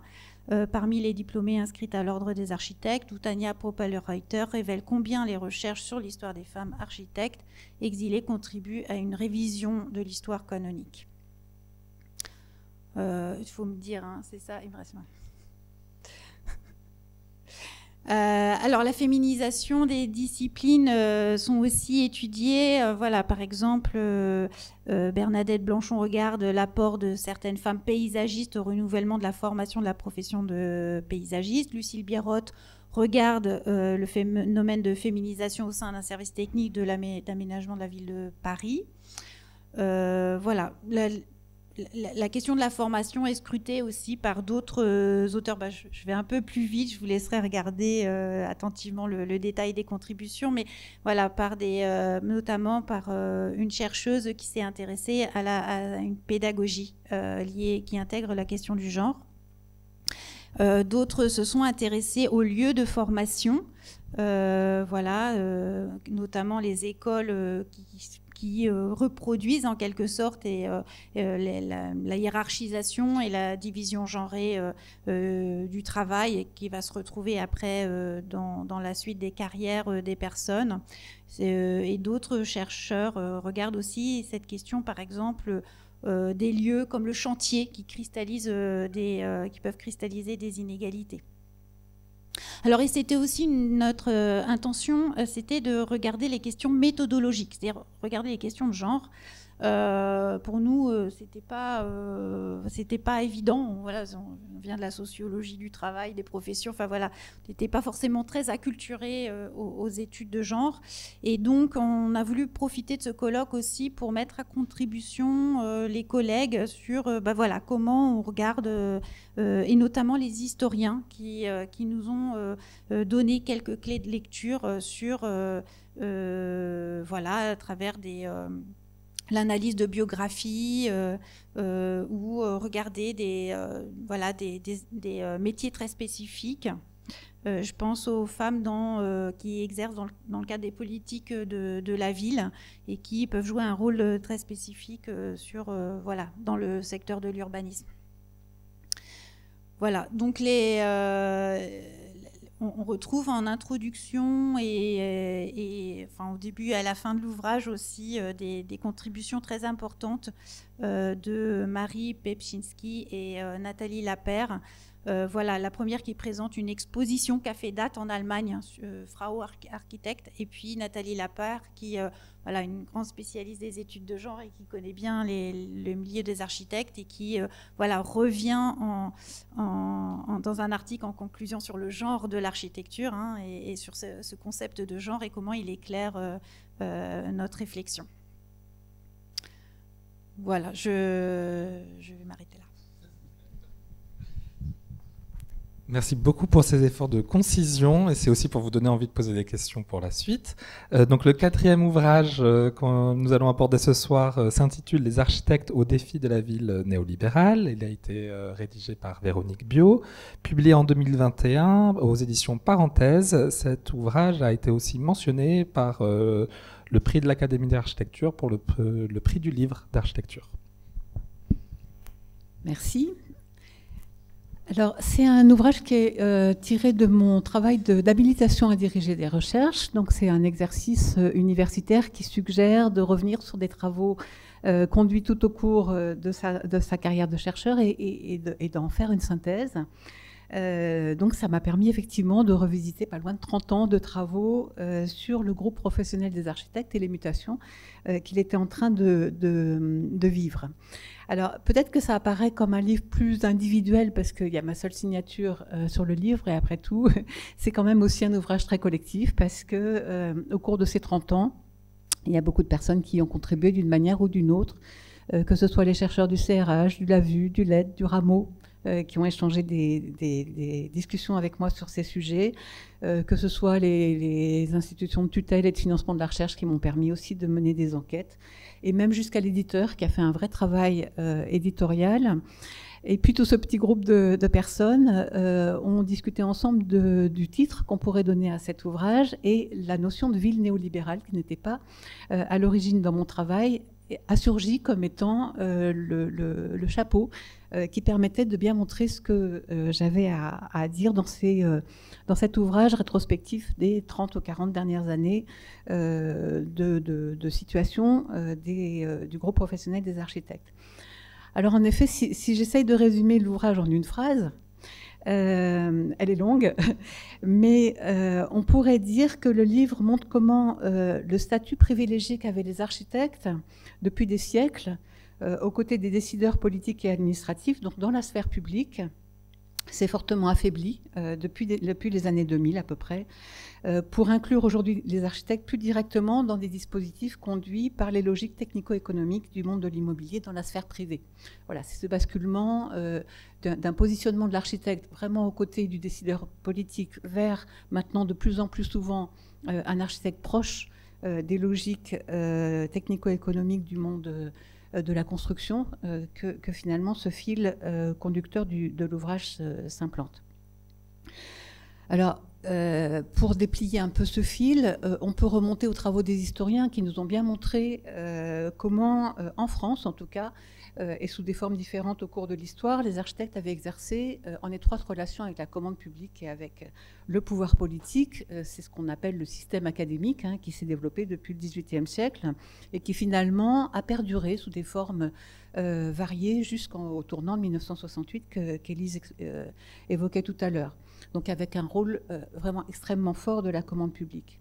parmi les diplômées inscrites à l'ordre des architectes, où Tania Popelreuter révèle combien les recherches sur l'histoire des femmes architectes exilées contribuent à une révision de l'histoire canonique. Il faut me dire, hein, c'est ça, il me reste mal. Alors, la féminisation des disciplines sont aussi étudiées. Par exemple, Bernadette Blanchon regarde l'apport de certaines femmes paysagistes au renouvellement de la formation de la profession de paysagiste. Lucille Bierroth regarde le phénomène de féminisation au sein d'un service technique d'aménagement de la ville de Paris. La question de la formation est scrutée aussi par d'autres auteurs. Je vais un peu plus vite, je vous laisserai regarder attentivement le détail des contributions, mais voilà, notamment par une chercheuse qui s'est intéressée à une pédagogie qui intègre la question du genre. D'autres se sont intéressés aux lieux de formation, notamment les écoles qui reproduisent en quelque sorte la hiérarchisation et la division genrée du travail qui va se retrouver après dans la suite des carrières des personnes. Et d'autres chercheurs regardent aussi cette question, par exemple, des lieux comme le chantier qui peuvent cristalliser des inégalités. Alors, et c'était aussi notre intention, c'était de regarder les questions méthodologiques, c'est-à-dire regarder les questions de genre. Pour nous, c'était pas évident. Voilà, on vient de la sociologie du travail, des professions. Enfin voilà, on n'était pas forcément très acculturés aux études de genre. Et donc, on a voulu profiter de ce colloque aussi pour mettre à contribution les collègues sur comment on regarde, et notamment les historiens qui nous ont donné quelques clés de lecture sur à travers l'analyse de biographie ou regarder des métiers très spécifiques. Je pense aux femmes qui exercent dans le cadre des politiques de la ville et qui peuvent jouer un rôle très spécifique dans le secteur de l'urbanisme. Voilà, donc on retrouve en introduction et au début et à la fin de l'ouvrage aussi des contributions très importantes de Marie Pepczynski et Nathalie Lapère. La première qui présente une exposition qui a fait date en Allemagne, Frau Architekt, et puis Nathalie Lapère qui une grande spécialiste des études de genre et qui connaît bien le milieu des architectes et qui revient dans un article en conclusion sur le genre de l'architecture et sur ce concept de genre et comment il éclaire notre réflexion. Voilà, je vais m'arrêter là. Merci beaucoup pour ces efforts de concision et c'est aussi pour vous donner envie de poser des questions pour la suite. Donc le 4e ouvrage que nous allons aborder ce soir s'intitule « Les architectes au défi de la ville néolibérale ». Il a été rédigé par Véronique Biot, publié en 2021 aux éditions Parenthèse. Cet ouvrage a été aussi mentionné par le prix de l'Académie d'architecture pour le prix du livre d'architecture. Merci. Alors, c'est un ouvrage qui est tiré de mon travail d'habilitation à diriger des recherches. Donc, c'est un exercice universitaire qui suggère de revenir sur des travaux conduits tout au cours de sa carrière de chercheur et d'en faire une synthèse. Donc, ça m'a permis effectivement de revisiter pas loin de 30 ans de travaux sur le groupe professionnel des architectes et les mutations qu'il était en train de vivre. Alors, peut-être que ça apparaît comme un livre plus individuel parce qu'il y a ma seule signature sur le livre et après tout, c'est quand même aussi un ouvrage très collectif parce que au cours de ces 30 ans, il y a beaucoup de personnes qui y ont contribué d'une manière ou d'une autre, que ce soit les chercheurs du CRH, du LAVU, du LED, du Rameau, qui ont échangé des discussions avec moi sur ces sujets, que ce soit les institutions de tutelle et de financement de la recherche qui m'ont permis aussi de mener des enquêtes, et même jusqu'à l'éditeur qui a fait un vrai travail éditorial. Et puis tout ce petit groupe de personnes ont discuté ensemble du titre qu'on pourrait donner à cet ouvrage et la notion de ville néolibérale qui n'était pas à l'origine dans mon travail a surgi comme étant le chapeau qui permettait de bien montrer ce que j'avais à dire dans cet ouvrage rétrospectif des 30 ou 40 dernières années de situation du groupe professionnel des architectes. Alors en effet, si j'essaye de résumer l'ouvrage en une phrase, elle est longue, mais on pourrait dire que le livre montre comment le statut privilégié qu'avaient les architectes depuis des siècles, aux côtés des décideurs politiques et administratifs, donc dans la sphère publique, s'est fortement affaibli depuis les années 2000 à peu près, pour inclure aujourd'hui les architectes plus directement dans des dispositifs conduits par les logiques technico-économiques du monde de l'immobilier dans la sphère privée. Voilà, c'est ce basculement d'un positionnement de l'architecte vraiment aux côtés du décideur politique vers maintenant de plus en plus souvent un architecte proche des logiques technico-économiques du monde de la construction, que finalement ce fil conducteur de l'ouvrage s'implante. Alors, pour déplier un peu ce fil, on peut remonter aux travaux des historiens qui nous ont bien montré comment, en France en tout cas, et sous des formes différentes au cours de l'histoire, les architectes avaient exercé en étroite relation avec la commande publique et avec le pouvoir politique. C'est ce qu'on appelle le système académique, qui s'est développé depuis le XVIIIe siècle et qui finalement a perduré sous des formes variées jusqu'au tournant de 1968 qu'Élise évoquait tout à l'heure. Donc avec un rôle vraiment extrêmement fort de la commande publique.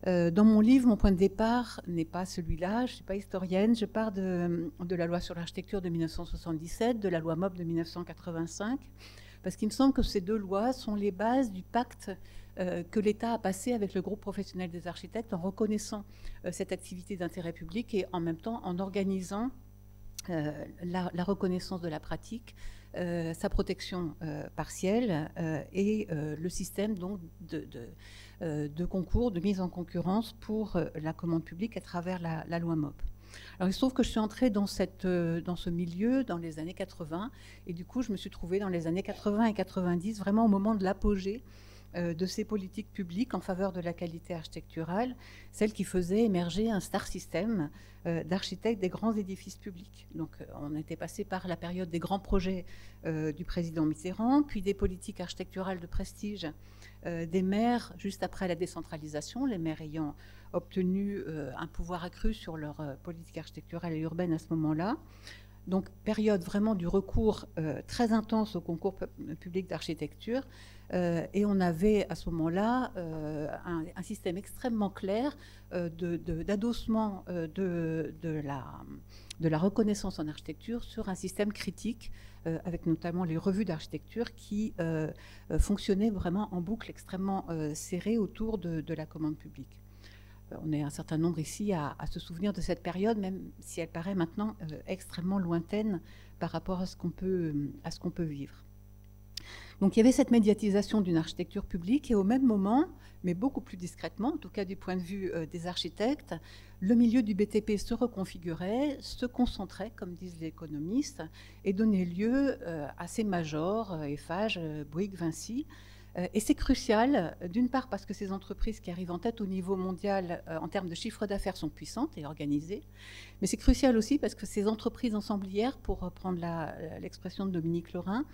Dans mon livre, mon point de départ n'est pas celui-là, je ne suis pas historienne, je pars de la loi sur l'architecture de 1977, de la loi MOP de 1985, parce qu'il me semble que ces deux lois sont les bases du pacte que l'État a passé avec le groupe professionnel des architectes en reconnaissant cette activité d'intérêt public et en même temps en organisant la reconnaissance de la pratique, sa protection partielle et le système donc de concours, de mise en concurrence pour la commande publique à travers la loi MOP. Alors il se trouve que je suis entrée dans ce milieu dans les années 80, et du coup je me suis trouvée dans les années 80 et 90, vraiment au moment de l'apogée de ces politiques publiques en faveur de la qualité architecturale, celles qui faisaient émerger un star system d'architectes des grands édifices publics. Donc on était passé par la période des grands projets du président Mitterrand, puis des politiques architecturales de prestige des maires juste après la décentralisation, les maires ayant obtenu un pouvoir accru sur leur politique architecturale et urbaine à ce moment-là. Donc période vraiment du recours très intense au concours public d'architecture, et on avait à ce moment-là un système extrêmement clair d'adossement de la reconnaissance en architecture sur un système critique, avec notamment les revues d'architecture qui fonctionnaient vraiment en boucle extrêmement serrée autour de la commande publique. On est un certain nombre ici à se souvenir de cette période, même si elle paraît maintenant extrêmement lointaine par rapport à ce qu'on peut vivre. Donc il y avait cette médiatisation d'une architecture publique, et au même moment, mais beaucoup plus discrètement, en tout cas du point de vue des architectes, le milieu du BTP se reconfigurait, se concentrait, comme disent les économistes, et donnait lieu à ces majors, Eiffage, Bouygues, Vinci. Et c'est crucial, d'une part parce que ces entreprises qui arrivent en tête au niveau mondial en termes de chiffre d'affaires sont puissantes et organisées, mais c'est crucial aussi parce que ces entreprises ensemblières, pour reprendre l'expression de Dominique Lorrain,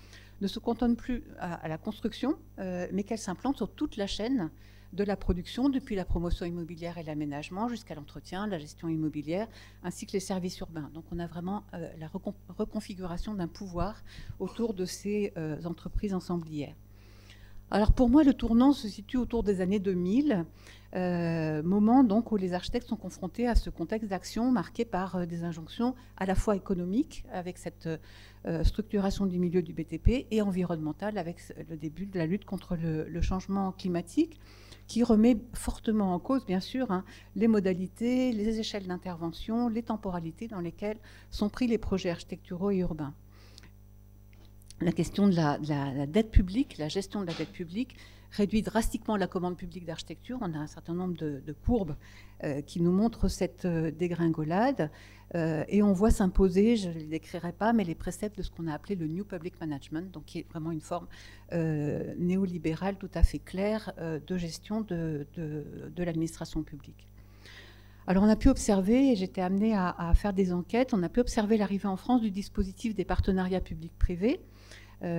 ne se cantonnent plus à la construction, mais qu'elles s'implantent sur toute la chaîne de la production, depuis la promotion immobilière et l'aménagement jusqu'à l'entretien, la gestion immobilière, ainsi que les services urbains. Donc on a vraiment la reconfiguration d'un pouvoir autour de ces entreprises ensemblières. Alors pour moi, le tournant se situe autour des années 2000, moment donc où les architectes sont confrontés à ce contexte d'action marqué par des injonctions à la fois économiques, avec cette structuration du milieu du BTP, et environnementale, avec le début de la lutte contre le changement climatique, qui remet fortement en cause, bien sûr, les modalités, les échelles d'intervention, les temporalités dans lesquelles sont pris les projets architecturaux et urbains. La question de la dette publique, la gestion de la dette publique, réduit drastiquement la commande publique d'architecture. On a un certain nombre de courbes qui nous montrent cette dégringolade, et on voit s'imposer, je ne les décrirai pas, mais les préceptes de ce qu'on a appelé le New Public Management, donc qui est vraiment une forme néolibérale tout à fait claire de gestion de l'administration publique. Alors on a pu observer, et j'étais amenée à faire des enquêtes, on a pu observer l'arrivée en France du dispositif des partenariats publics-privés,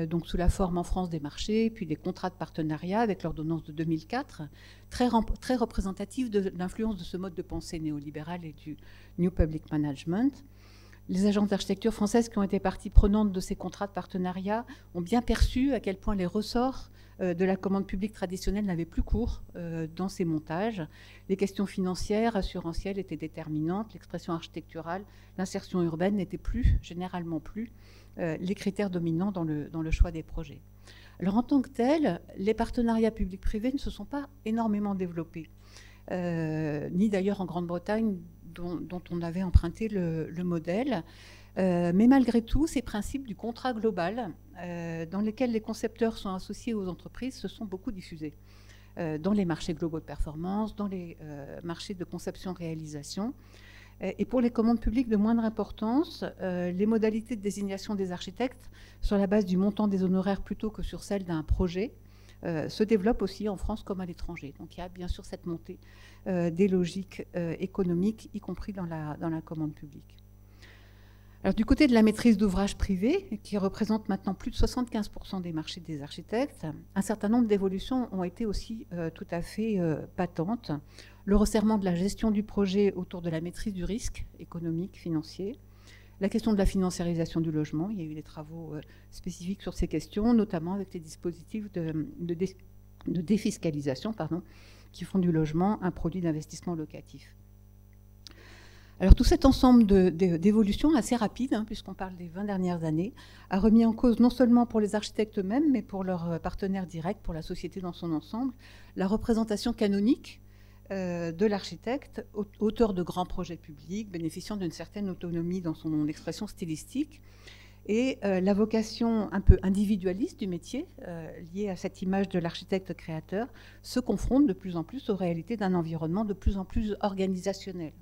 donc sous la forme en France des marchés, puis des contrats de partenariat avec l'ordonnance de 2004, très représentative de l'influence de ce mode de pensée néolibéral et du New Public Management. Les agences d'architecture françaises qui ont été partie prenante de ces contrats de partenariat ont bien perçu à quel point les ressorts de la commande publique traditionnelle n'avaient plus cours dans ces montages. Les questions financières, assurantielles étaient déterminantes, l'expression architecturale, l'insertion urbaine n'étaient généralement plus, les critères dominants dans le choix des projets. Alors en tant que tel, les partenariats publics-privés ne se sont pas énormément développés, ni d'ailleurs en Grande-Bretagne, dont on avait emprunté le modèle. Mais malgré tout, ces principes du contrat global, dans lesquels les concepteurs sont associés aux entreprises, se sont beaucoup diffusés dans les marchés globaux de performance, dans les marchés de conception-réalisation. Et pour les commandes publiques de moindre importance, les modalités de désignation des architectes, sur la base du montant des honoraires plutôt que sur celle d'un projet, se développent aussi en France comme à l'étranger. Donc il y a bien sûr cette montée des logiques économiques, y compris dans la commande publique. Alors, du côté de la maîtrise d'ouvrage privée, qui représente maintenant plus de 75% des marchés des architectes, un certain nombre d'évolutions ont été aussi tout à fait patentes. Le resserrement de la gestion du projet autour de la maîtrise du risque économique, financier, la question de la financiarisation du logement. Il y a eu des travaux spécifiques sur ces questions, notamment avec les dispositifs de défiscalisation, qui font du logement un produit d'investissement locatif. Alors tout cet ensemble d'évolutions assez rapides, puisqu'on parle des 20 dernières années, a remis en cause non seulement pour les architectes eux-mêmes, mais pour leurs partenaires directs, pour la société dans son ensemble, la représentation canonique de l'architecte, auteur de grands projets publics, bénéficiant d'une certaine autonomie dans son expression stylistique, et la vocation un peu individualiste du métier, liée à cette image de l'architecte créateur, se confronte de plus en plus aux réalités d'un environnement de plus en plus organisationnel.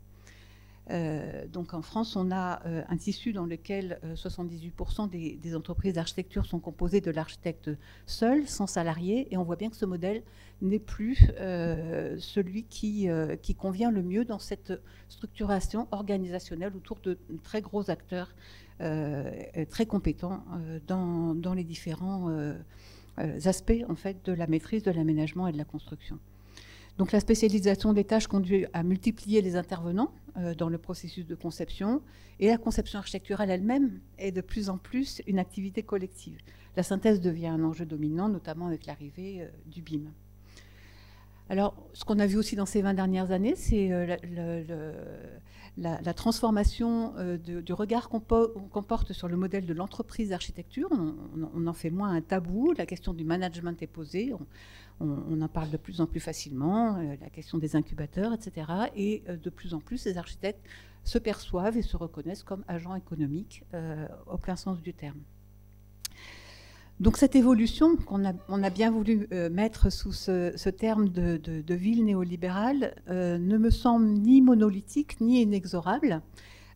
Donc en France, on a un tissu dans lequel 78% des entreprises d'architecture sont composées de l'architecte seul, sans salarié, et on voit bien que ce modèle n'est plus celui qui convient le mieux dans cette structuration organisationnelle autour de très gros acteurs très compétents dans les différents aspects en fait, de la maîtrise, de l'aménagement et de la construction. Donc la spécialisation des tâches conduit à multiplier les intervenants dans le processus de conception, et la conception architecturale elle-même est de plus en plus une activité collective. La synthèse devient un enjeu dominant, notamment avec l'arrivée du BIM. Alors, ce qu'on a vu aussi dans ces 20 dernières années, c'est la transformation du regard qu'on porte sur le modèle de l'entreprise d'architecture. On en fait moins un tabou, la question du management est posée, on en parle de plus en plus facilement, la question des incubateurs, etc. Et de plus en plus, les architectes se perçoivent et se reconnaissent comme agents économiques au plein sens du terme. Donc cette évolution qu'on a bien voulu mettre sous ce terme de ville néolibérale ne me semble ni monolithique ni inexorable.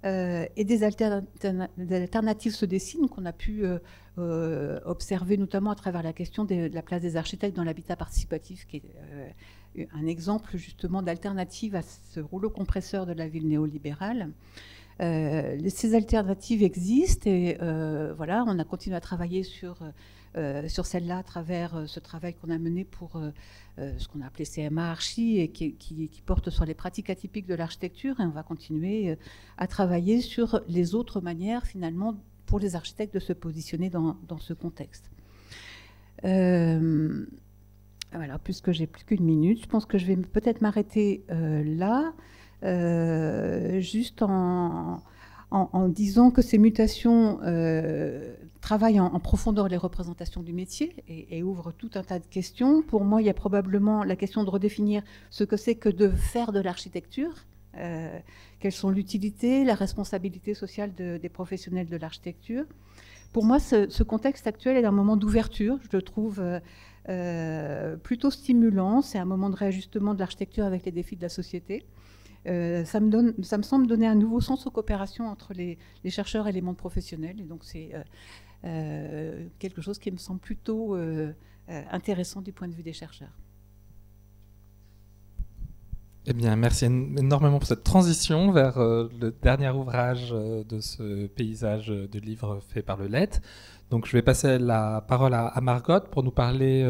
Et des alternatives se dessinent qu'on a pu observer notamment à travers la question de la place des architectes dans l'habitat participatif, qui est un exemple justement d'alternative à ce rouleau compresseur de la ville néolibérale. Ces alternatives existent et voilà, on a continué à travailler sur celle-là à travers ce travail qu'on a mené pour ce qu'on a appelé CMA Archi et qui porte sur les pratiques atypiques de l'architecture, et on va continuer à travailler sur les autres manières finalement pour les architectes de se positionner dans ce contexte. Voilà, puisque j'ai plus qu'une minute, je pense que je vais peut-être m'arrêter là. Juste en disant que ces mutations travaillent en profondeur les représentations du métier et ouvrent tout un tas de questions. Pour moi, il y a probablement la question de redéfinir ce que c'est que de faire de l'architecture, quelles sont l'utilité, la responsabilité sociale des professionnels de l'architecture. Pour moi, ce contexte actuel est un moment d'ouverture, je le trouve plutôt stimulant. C'est un moment de réajustement de l'architecture avec les défis de la société. Ça me semble donner un nouveau sens aux coopérations entre les chercheurs et les mondes professionnels. Et donc, c'est quelque chose qui me semble plutôt intéressant du point de vue des chercheurs. Eh bien, merci énormément pour cette transition vers le dernier ouvrage de ce paysage de livres fait par le LET. Donc, je vais passer la parole à Margot pour nous parler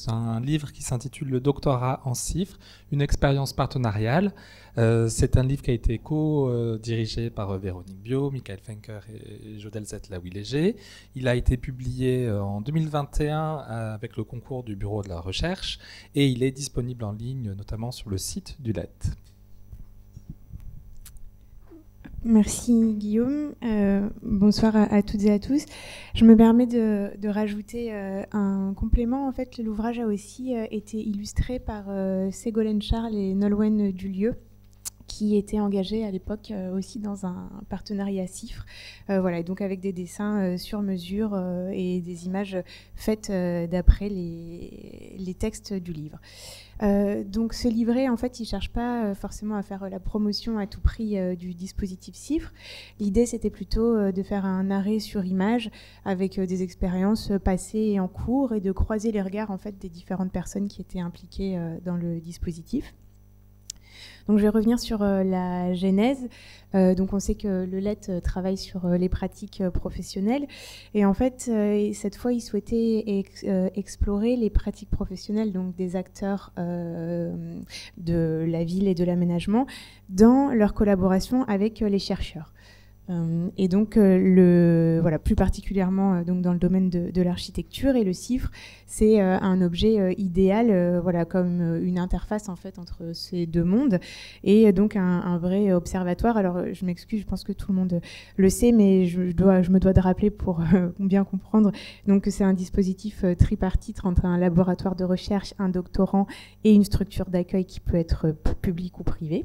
d'un livre qui s'intitule « Le doctorat en CIFRE, une expérience partenariale ». C'est un livre qui a été co-dirigé par Véronique Biot, Michael Fenker et Jodel Zetlaoui-Léger. Il a été publié en 2021 avec le concours du Bureau de la Recherche et il est disponible en ligne, notamment sur le site du LET. Merci Guillaume. Bonsoir à toutes et à tous. Je me permets de rajouter un complément. En fait, l'ouvrage a aussi été illustré par Ségolène Charles et Nolwenn Dulieu, qui étaient engagés à l'époque aussi dans un partenariat CIFRE, voilà, donc avec des dessins sur mesure et des images faites d'après les textes du livre. Donc ce livret, en fait, il ne cherche pas forcément à faire la promotion à tout prix du dispositif CIFRE. L'idée, c'était plutôt de faire un arrêt sur image avec des expériences passées et en cours et de croiser les regards en fait, des différentes personnes qui étaient impliquées dans le dispositif. Donc, je vais revenir sur la genèse. Donc, on sait que le LET travaille sur les pratiques professionnelles. Et en fait, cette fois, il souhaitait explorer les pratiques professionnelles donc des acteurs de la ville et de l'aménagement dans leur collaboration avec les chercheurs. Et donc, voilà, plus particulièrement donc dans le domaine de l'architecture, et le CIFRE, c'est un objet idéal, voilà, comme une interface en fait entre ces deux mondes, et donc un vrai observatoire. Alors, je m'excuse, je pense que tout le monde le sait, mais je me dois de rappeler pour bien comprendre. Donc, c'est un dispositif tripartite entre un laboratoire de recherche, un doctorant et une structure d'accueil qui peut être publique ou privée.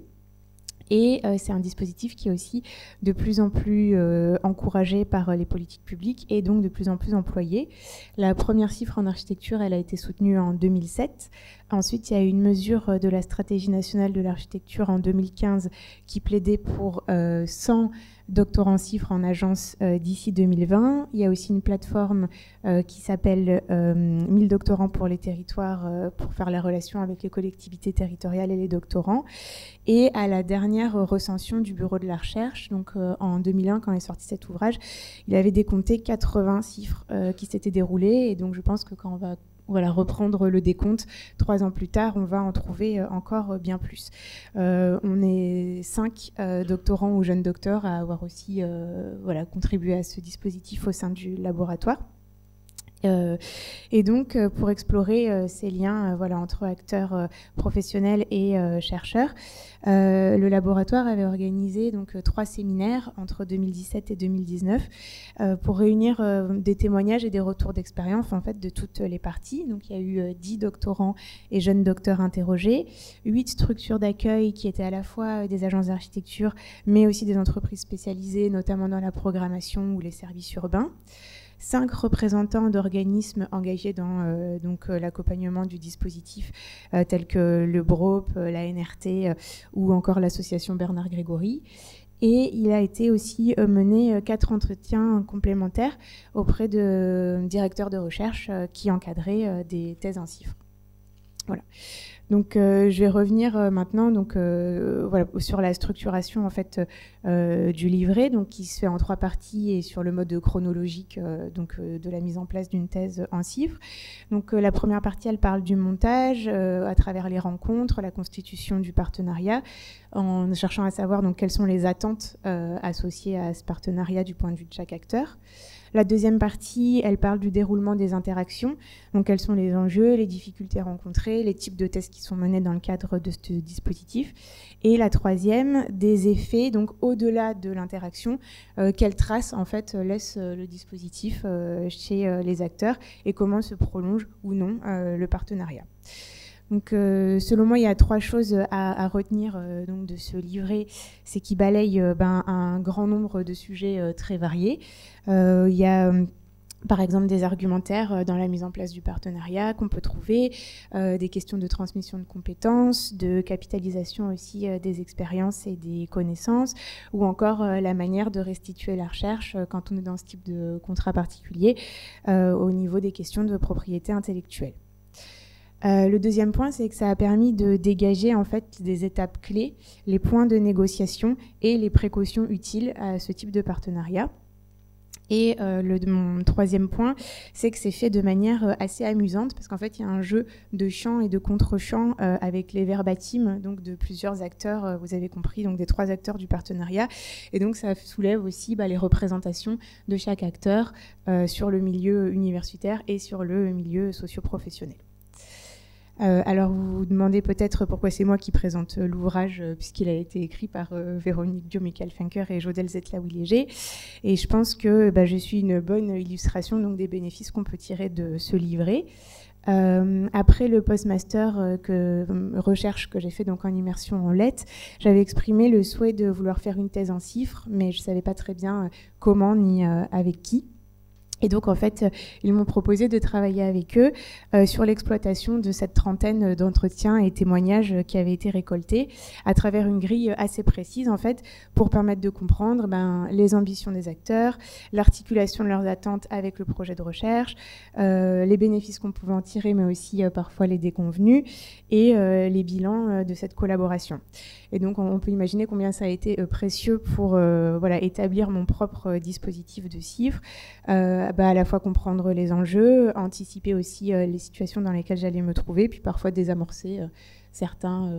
Et c'est un dispositif qui est aussi de plus en plus encouragé par les politiques publiques et donc de plus en plus employé. La première CIFRE en architecture, elle a été soutenue en 2007 Ensuite, il y a eu une mesure de la stratégie nationale de l'architecture en 2015 qui plaidait pour 100 doctorants CIFRE en agence d'ici 2020. Il y a aussi une plateforme qui s'appelle 1000 doctorants pour les territoires pour faire la relation avec les collectivités territoriales et les doctorants. Et à la dernière recension du Bureau de la recherche, donc en 2001, quand est sorti cet ouvrage, il avait décompté 80 CIFRE qui s'étaient déroulés. Et donc je pense que quand on va reprendre le décompte 3 ans plus tard, on va en trouver encore bien plus. On est 5 doctorants ou jeunes docteurs à avoir aussi contribué à ce dispositif au sein du laboratoire. Et donc, pour explorer ces liens entre acteurs professionnels et chercheurs, le laboratoire avait organisé donc 3 séminaires entre 2017 et 2019 pour réunir des témoignages et des retours d'expérience en fait de toutes les parties. Donc, il y a eu 10 doctorants et jeunes docteurs interrogés, 8 structures d'accueil qui étaient à la fois des agences d'architecture, mais aussi des entreprises spécialisées, notamment dans la programmation ou les services urbains. 5 représentants d'organismes engagés dans l'accompagnement du dispositif, tels que le BROP, la NRT ou encore l'association Bernard Grégory. Et il a été aussi mené 4 entretiens complémentaires auprès de directeurs de recherche qui encadraient des thèses en CIFRE. Voilà. Donc, je vais revenir maintenant sur la structuration en fait du livret, donc qui se fait en 3 parties et sur le mode chronologique de la mise en place d'une thèse en CIFRE. Donc, la première partie, elle parle du montage à travers les rencontres, la constitution du partenariat, en cherchant à savoir donc quelles sont les attentes associées à ce partenariat du point de vue de chaque acteur. La deuxième partie, elle parle du déroulement des interactions, donc quels sont les enjeux, les difficultés rencontrées, les types de tests qui sont menés dans le cadre de ce dispositif. Et la troisième, des effets, donc au-delà de l'interaction, quelles traces en fait laisse le dispositif chez les acteurs et comment se prolonge ou non le partenariat. Donc, selon moi, il y a 3 choses à retenir donc de ce livret. C'est qu'il balaye un grand nombre de sujets très variés. Il y a par exemple des argumentaires dans la mise en place du partenariat qu'on peut trouver, des questions de transmission de compétences, de capitalisation aussi des expériences et des connaissances, ou encore la manière de restituer la recherche quand on est dans ce type de contrat particulier au niveau des questions de propriété intellectuelle. Le deuxième point, c'est que ça a permis de dégager en fait des étapes clés, les points de négociation et les précautions utiles à ce type de partenariat. Et mon troisième point, c'est que c'est fait de manière assez amusante, parce qu'en fait, il y a un jeu de chant et de contre-chant avec les verbatims donc de plusieurs acteurs, vous avez compris, donc des 3 acteurs du partenariat. Et donc, ça soulève aussi les représentations de chaque acteur sur le milieu universitaire et sur le milieu socio-professionnel. Alors, vous vous demandez peut-être pourquoi c'est moi qui présente l'ouvrage, puisqu'il a été écrit par Véronique Dio, Michael Fenker et Jodel Zetlaoui-Léger. Et je pense que je suis une bonne illustration donc, des bénéfices qu'on peut tirer de ce livret. Après le postmaster recherche que j'ai fait donc en immersion en lettres, j'avais exprimé le souhait de vouloir faire une thèse en CIFRE, mais je ne savais pas très bien comment ni avec qui. Et donc, en fait, ils m'ont proposé de travailler avec eux sur l'exploitation de cette trentaine d'entretiens et témoignages qui avaient été récoltés à travers une grille assez précise, en fait, pour permettre de comprendre les ambitions des acteurs, l'articulation de leurs attentes avec le projet de recherche, les bénéfices qu'on pouvait en tirer, mais aussi parfois les déconvenus, et les bilans de cette collaboration. Et donc, on peut imaginer combien ça a été précieux pour établir mon propre dispositif de CIFRE, à la fois comprendre les enjeux, anticiper aussi les situations dans lesquelles j'allais me trouver, puis parfois désamorcer certains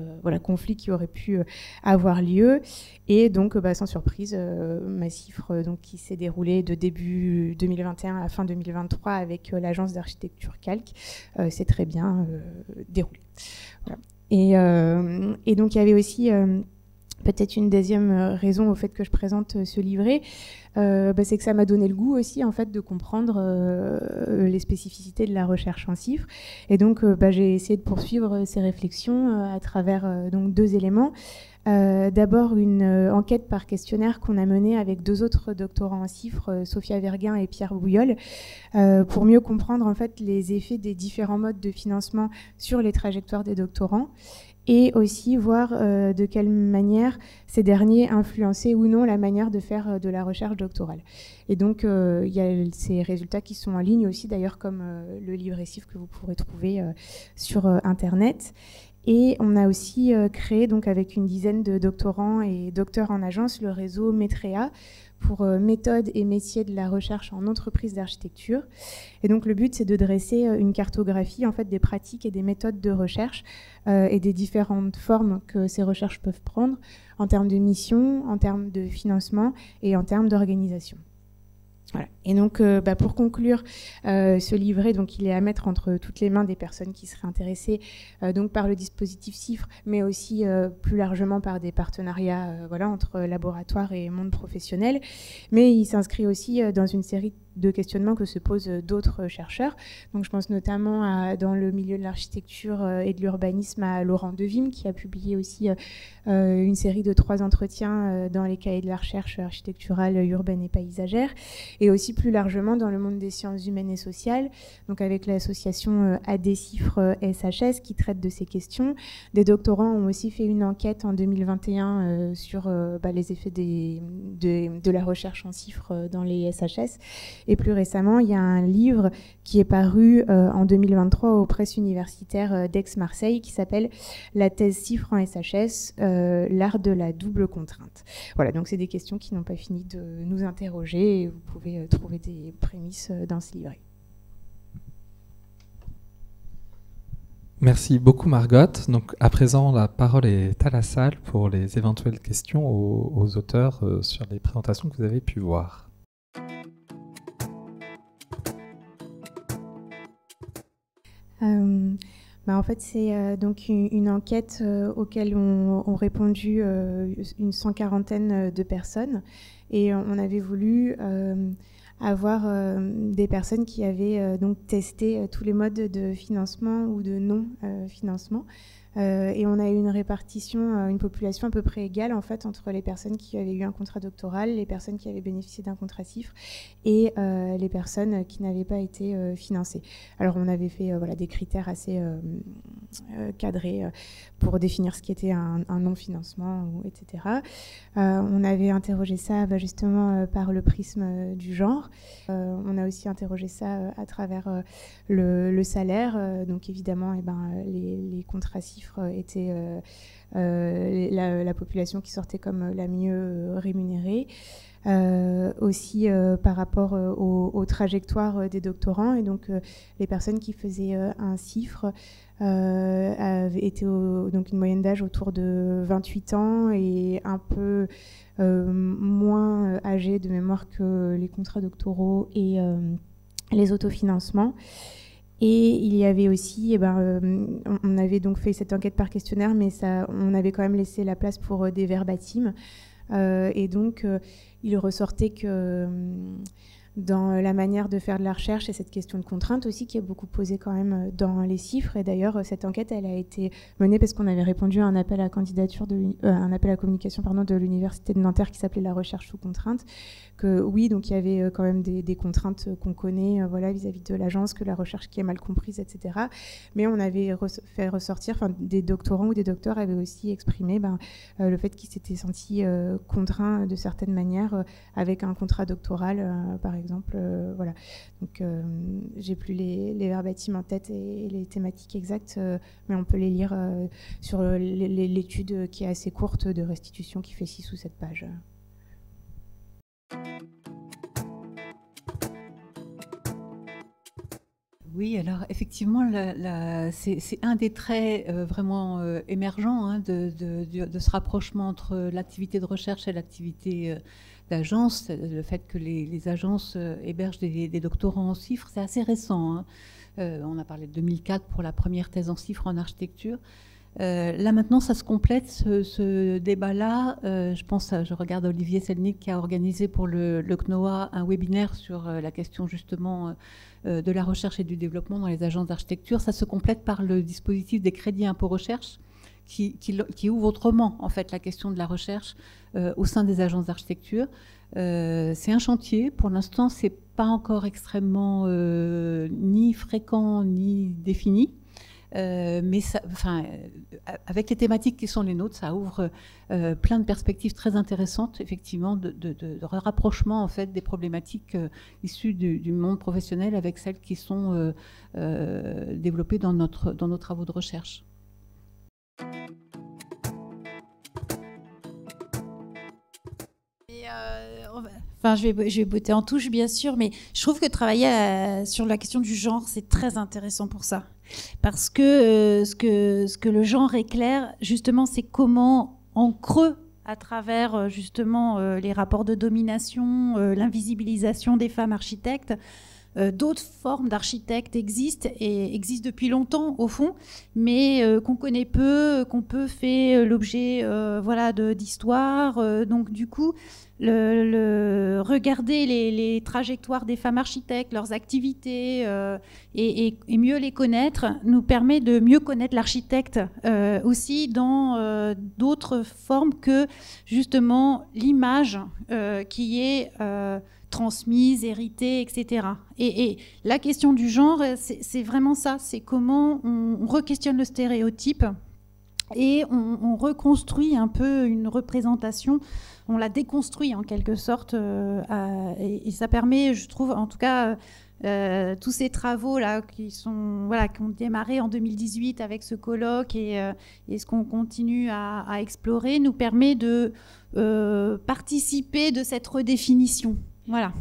conflits qui auraient pu avoir lieu. Et donc, sans surprise, ma CIFRE qui s'est déroulée de début 2021 à fin 2023 avec l'agence d'architecture Calque s'est très bien déroulée. Voilà. Et donc, il y avait aussi peut-être une deuxième raison au fait que je présente ce livret, c'est que ça m'a donné le goût aussi en fait de comprendre les spécificités de la recherche en CIFRE. Et donc j'ai essayé de poursuivre ces réflexions à travers donc 2 éléments. D'abord une enquête par questionnaire qu'on a menée avec 2 autres doctorants en CIFRE, Sophia Verguin et Pierre Bouillol, pour mieux comprendre en fait les effets des différents modes de financement sur les trajectoires des doctorants, et aussi voir de quelle manière ces derniers influençaient ou non la manière de faire de la recherche doctorale. Et donc, il y a ces résultats qui sont en ligne aussi, d'ailleurs, comme le livre ESIF que vous pourrez trouver sur Internet. Et on a aussi créé, donc, avec une dizaine de doctorants et docteurs en agence, le réseau METREA, pour méthodes et métiers de la recherche en entreprise d'architecture. Et donc le but, c'est de dresser une cartographie en fait, des pratiques et des méthodes de recherche et des différentes formes que ces recherches peuvent prendre en termes de mission, en termes de financement et en termes d'organisation. Voilà. Et donc, pour conclure, ce livret, donc, il est à mettre entre toutes les mains des personnes qui seraient intéressées donc par le dispositif CIFRE, mais aussi plus largement par des partenariats entre laboratoires et monde professionnel. Mais il s'inscrit aussi dans une série de questionnements que se posent d'autres chercheurs. Donc, je pense notamment dans le milieu de l'architecture et de l'urbanisme à Laurent Devim, qui a publié aussi une série de 3 entretiens dans les cahiers de la recherche architecturale, urbaine et paysagère, et aussi plus largement dans le monde des sciences humaines et sociales, donc avec l'association AD-CIFRE SHS qui traite de ces questions. Des doctorants ont aussi fait une enquête en 2021 sur les effets de la recherche en CIFRE dans les SHS. Et plus récemment, il y a un livre qui est paru en 2023 aux presses universitaires d'Aix-Marseille qui s'appelle « La thèse CIFRE en SHS, l'art de la double contrainte ». Voilà, donc c'est des questions qui n'ont pas fini de nous interroger et vous pouvez trouver des prémices dans ce livret. Merci beaucoup Margot. Donc à présent, la parole est à la salle pour les éventuelles questions aux auteurs sur les présentations que vous avez pu voir. En fait, c'est donc une enquête auquel ont répondu une 140aine de personnes. Et on avait voulu avoir des personnes qui avaient donc testé tous les modes de financement ou de non-financement. Et on a eu une répartition, une population à peu près égale en fait entre les personnes qui avaient eu un contrat doctoral, les personnes qui avaient bénéficié d'un contrat CIFRE et les personnes qui n'avaient pas été financées. Alors on avait fait des critères assez cadrés pour définir ce qui était un non-financement, etc. On avait interrogé ça justement par le prisme du genre. On a aussi interrogé ça à travers le salaire. Donc évidemment, les contrats CIFRE était la population qui sortait comme la mieux rémunérée. Aussi par rapport aux trajectoires des doctorants. Et donc les personnes qui faisaient un CIFRE étaient donc une moyenne d'âge autour de 28 ans et un peu moins âgées de mémoire que les contrats doctoraux et les autofinancements. Et il y avait aussi, on avait donc fait cette enquête par questionnaire, mais on avait quand même laissé la place pour des verbatims. Et donc, il ressortait que dans la manière de faire de la recherche et cette question de contrainte aussi qui est beaucoup posée quand même dans les CIFRE. Et d'ailleurs, cette enquête, elle a été menée parce qu'on avait répondu à un appel à candidature, un appel à communication de l'Université de Nanterre qui s'appelait la recherche sous contrainte. Que oui, donc il y avait quand même des contraintes qu'on connaît vis-à-vis de l'agence, que la recherche qui est mal comprise, etc. Mais on avait fait ressortir, des doctorants ou des docteurs avaient aussi exprimé le fait qu'ils s'étaient sentis contraints de certaines manières avec un contrat doctoral, par exemple. Voilà. Donc j'ai plus les verbatims en tête et les thématiques exactes, mais on peut les lire sur l'étude qui est assez courte de restitution qui fait 6 ou 7 pages. Oui, alors effectivement, c'est un des traits vraiment émergents de ce rapprochement entre l'activité de recherche et l'activité d'agence. Le fait que les agences hébergent des doctorants en CIFRE, c'est assez récent. On a parlé de 2004 pour la première thèse en CIFRE en architecture. Là maintenant, ça se complète ce débat-là. Je regarde Olivier Selnik qui a organisé pour le CNOA un webinaire sur la question justement de la recherche et du développement dans les agences d'architecture. Ça se complète par le dispositif des crédits impôt recherche qui ouvre autrement en fait la question de la recherche au sein des agences d'architecture. C'est un chantier. Pour l'instant, c'est pas encore extrêmement ni fréquent ni défini. Mais ça, avec les thématiques qui sont les nôtres, ça ouvre plein de perspectives très intéressantes, effectivement, de rapprochement en fait des problématiques issues du monde professionnel avec celles qui sont développées dans nos travaux de recherche. Enfin, je vais botter en touche, bien sûr, mais je trouve que travailler sur la question du genre, c'est très intéressant pour ça. Parce que ce que le genre éclaire, justement, c'est comment, en creux, à travers justement les rapports de domination, l'invisibilisation des femmes architectes, d'autres formes d'architectes existent et existent depuis longtemps au fond, mais qu'on connaît peu, qu'on peut faire l'objet voilà, d'histoires. Donc du coup, regarder les trajectoires des femmes architectes, leurs activités et mieux les connaître nous permet de mieux connaître l'architecte aussi dans d'autres formes que justement l'image qui est transmise, héritée, etc. Et la question du genre, c'est vraiment ça, c'est comment on re-questionne le stéréotype et on reconstruit un peu une représentation, on la déconstruit en quelque sorte, et ça permet, je trouve, en tout cas, tous ces travaux-là qui ont démarré en 2018 avec ce colloque et ce qu'on continue à explorer nous permet de participer de cette redéfinition. Voilà.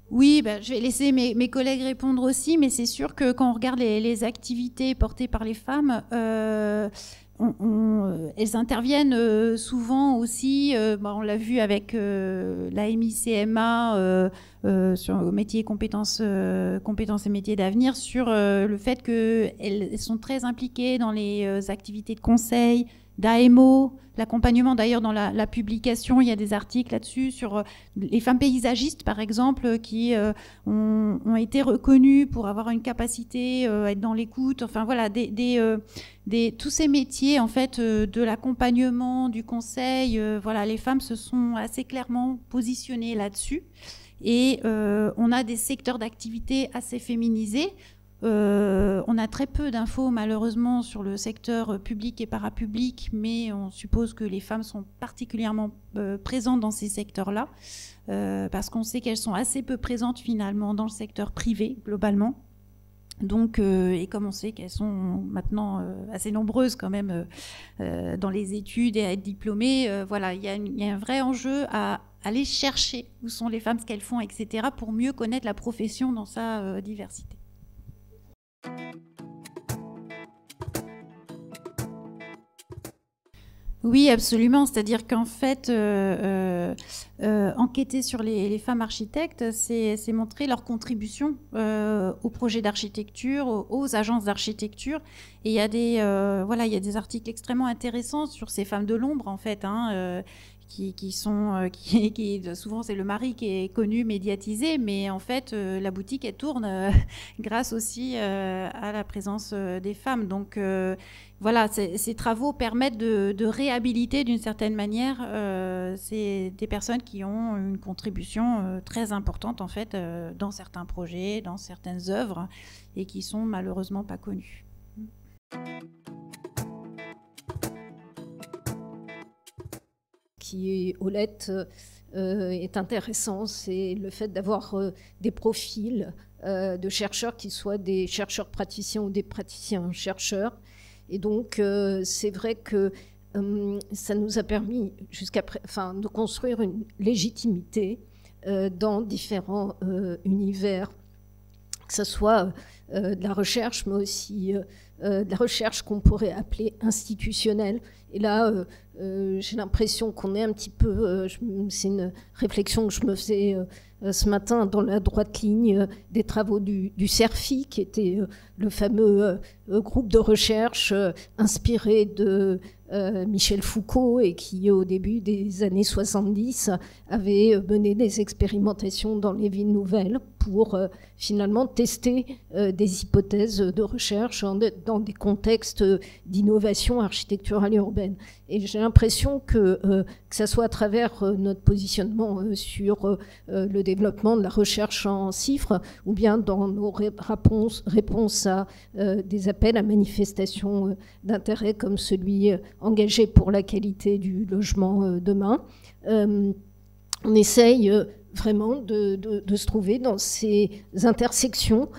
Oui, je vais laisser mes collègues répondre aussi, mais c'est sûr que quand on regarde les activités portées par les femmes, elles interviennent souvent aussi, on l'a vu avec la MICMA sur métiers compétences et métiers d'avenir, sur le fait qu'elles sont très impliquées dans les activités de conseil, d'AMO, l'accompagnement. D'ailleurs, dans la publication, il y a des articles là-dessus sur les femmes paysagistes, par exemple, qui ont été reconnues pour avoir une capacité à être dans l'écoute. Enfin, voilà, tous ces métiers, en fait, de l'accompagnement, du conseil, voilà, les femmes se sont assez clairement positionnées là-dessus. Et on a des secteurs d'activité assez féminisés. On a très peu d'infos malheureusement sur le secteur public et parapublic, mais on suppose que les femmes sont particulièrement présentes dans ces secteurs-là, parce qu'on sait qu'elles sont assez peu présentes finalement dans le secteur privé globalement. Donc, et comme on sait qu'elles sont maintenant assez nombreuses quand même dans les études et à être diplômées, voilà, il y a un vrai enjeu à aller chercher où sont les femmes, ce qu'elles font, etc., pour mieux connaître la profession dans sa diversité. Oui, absolument. C'est-à-dire qu'en fait, enquêter sur les femmes architectes, c'est montrer leur contribution aux projets d'architecture, aux agences d'architecture. Et il y a des articles extrêmement intéressants sur ces femmes de l'ombre, en fait, qui souvent c'est le mari qui est connu, médiatisé, mais en fait la boutique elle tourne grâce aussi à la présence des femmes. Donc voilà, ces travaux permettent de réhabiliter d'une certaine manière c'est des personnes qui ont une contribution très importante en fait dans certains projets, dans certaines œuvres et qui sont malheureusement pas connues. Qui est Olette est intéressant, c'est le fait d'avoir des profils de chercheurs qui soient des chercheurs praticiens ou des praticiens chercheurs. Et donc c'est vrai que ça nous a permis de construire une légitimité dans différents univers, que ce soit de la recherche, mais aussi de la recherche qu'on pourrait appeler institutionnelle. Et là, j'ai l'impression qu'on est un petit peu... c'est une réflexion que je me faisais ce matin dans la droite ligne des travaux du CERFI, qui était le fameux groupe de recherche inspiré de Michel Foucault et qui, au début des années 70, avait mené des expérimentations dans les villes nouvelles pour finalement tester des hypothèses de recherche dans des contextes d'innovation architecturale et urbaine. Et j'ai l'impression que ça soit à travers notre positionnement sur le développement de la recherche en chiffres, ou bien dans nos réponses à des appels à manifestations d'intérêt comme celui engagé pour la qualité du logement demain, on essaye vraiment de se trouver dans ces intersections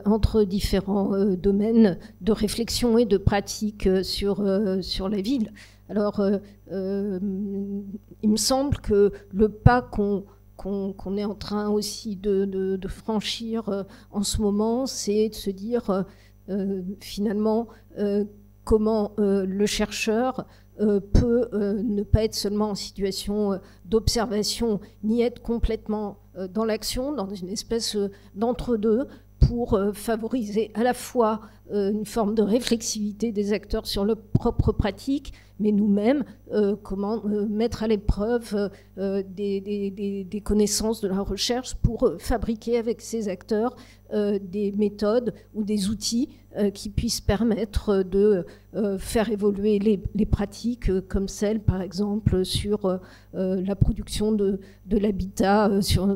entre différents domaines de réflexion et de pratique sur la ville. Alors, il me semble que le pas qu'on est en train aussi de franchir en ce moment, c'est de se dire finalement comment le chercheur peut ne pas être seulement en situation d'observation, ni être complètement dans l'action, dans une espèce d'entre-deux, pour favoriser à la fois une forme de réflexivité des acteurs sur leur propre pratique, mais nous-mêmes, comment mettre à l'épreuve des connaissances de la recherche pour fabriquer avec ces acteurs des méthodes ou des outils qui puissent permettre de faire évoluer les pratiques comme celle, par exemple, sur la production de l'habitat, sur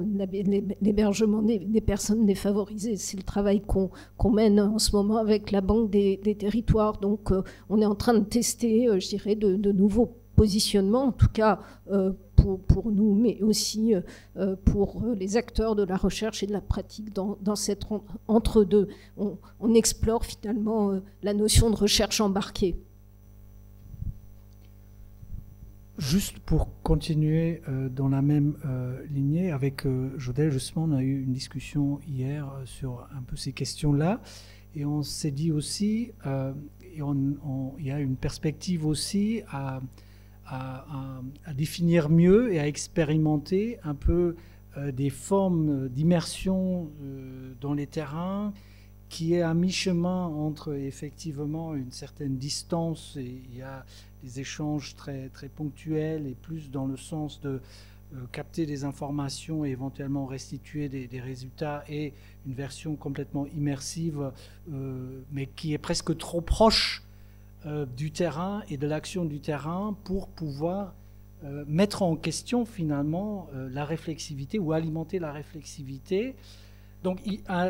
l'hébergement des personnes défavorisées. C'est le travail qu'on mène en ce moment avec la Banque des territoires. Donc, on est en train de tester, je dirais, de nouveaux positionnements, en tout cas pour nous, mais aussi pour les acteurs de la recherche et de la pratique dans cet entre-deux. On explore finalement la notion de recherche embarquée. Juste pour continuer dans la même lignée, avec Jodelle, justement, on a eu une discussion hier sur un peu ces questions-là, et on s'est dit aussi, il y a une perspective aussi à définir mieux et à expérimenter un peu des formes d'immersion dans les terrains, qui est à mi-chemin entre effectivement une certaine distance, et il y a des échanges très, très ponctuels et plus dans le sens de capter des informations et éventuellement restituer des résultats, et une version complètement immersive, mais qui est presque trop proche du terrain et de l'action du terrain pour pouvoir mettre en question finalement la réflexivité ou alimenter la réflexivité. Donc,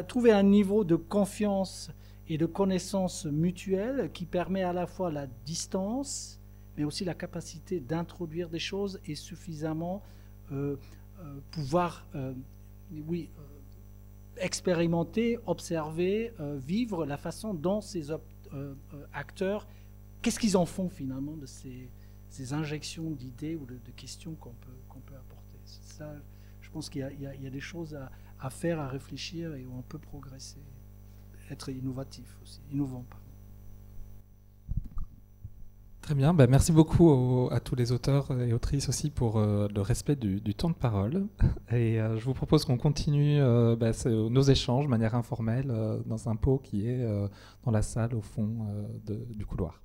trouver un niveau de confiance et de connaissance mutuelle qui permet à la fois la distance, mais aussi la capacité d'introduire des choses et suffisamment pouvoir expérimenter, observer, vivre la façon dont ces acteurs, qu'est-ce qu'ils en font finalement de ces injections d'idées ou de questions qu'on peut apporter. Ça, je pense qu'il y a des choses à faire, à réfléchir, et où on peut progresser, être innovatif aussi, innovant, pardon. Très bien, merci beaucoup à tous les auteurs et autrices aussi pour le respect du temps de parole. Et je vous propose qu'on continue nos échanges de manière informelle dans un pot qui est dans la salle au fond du couloir.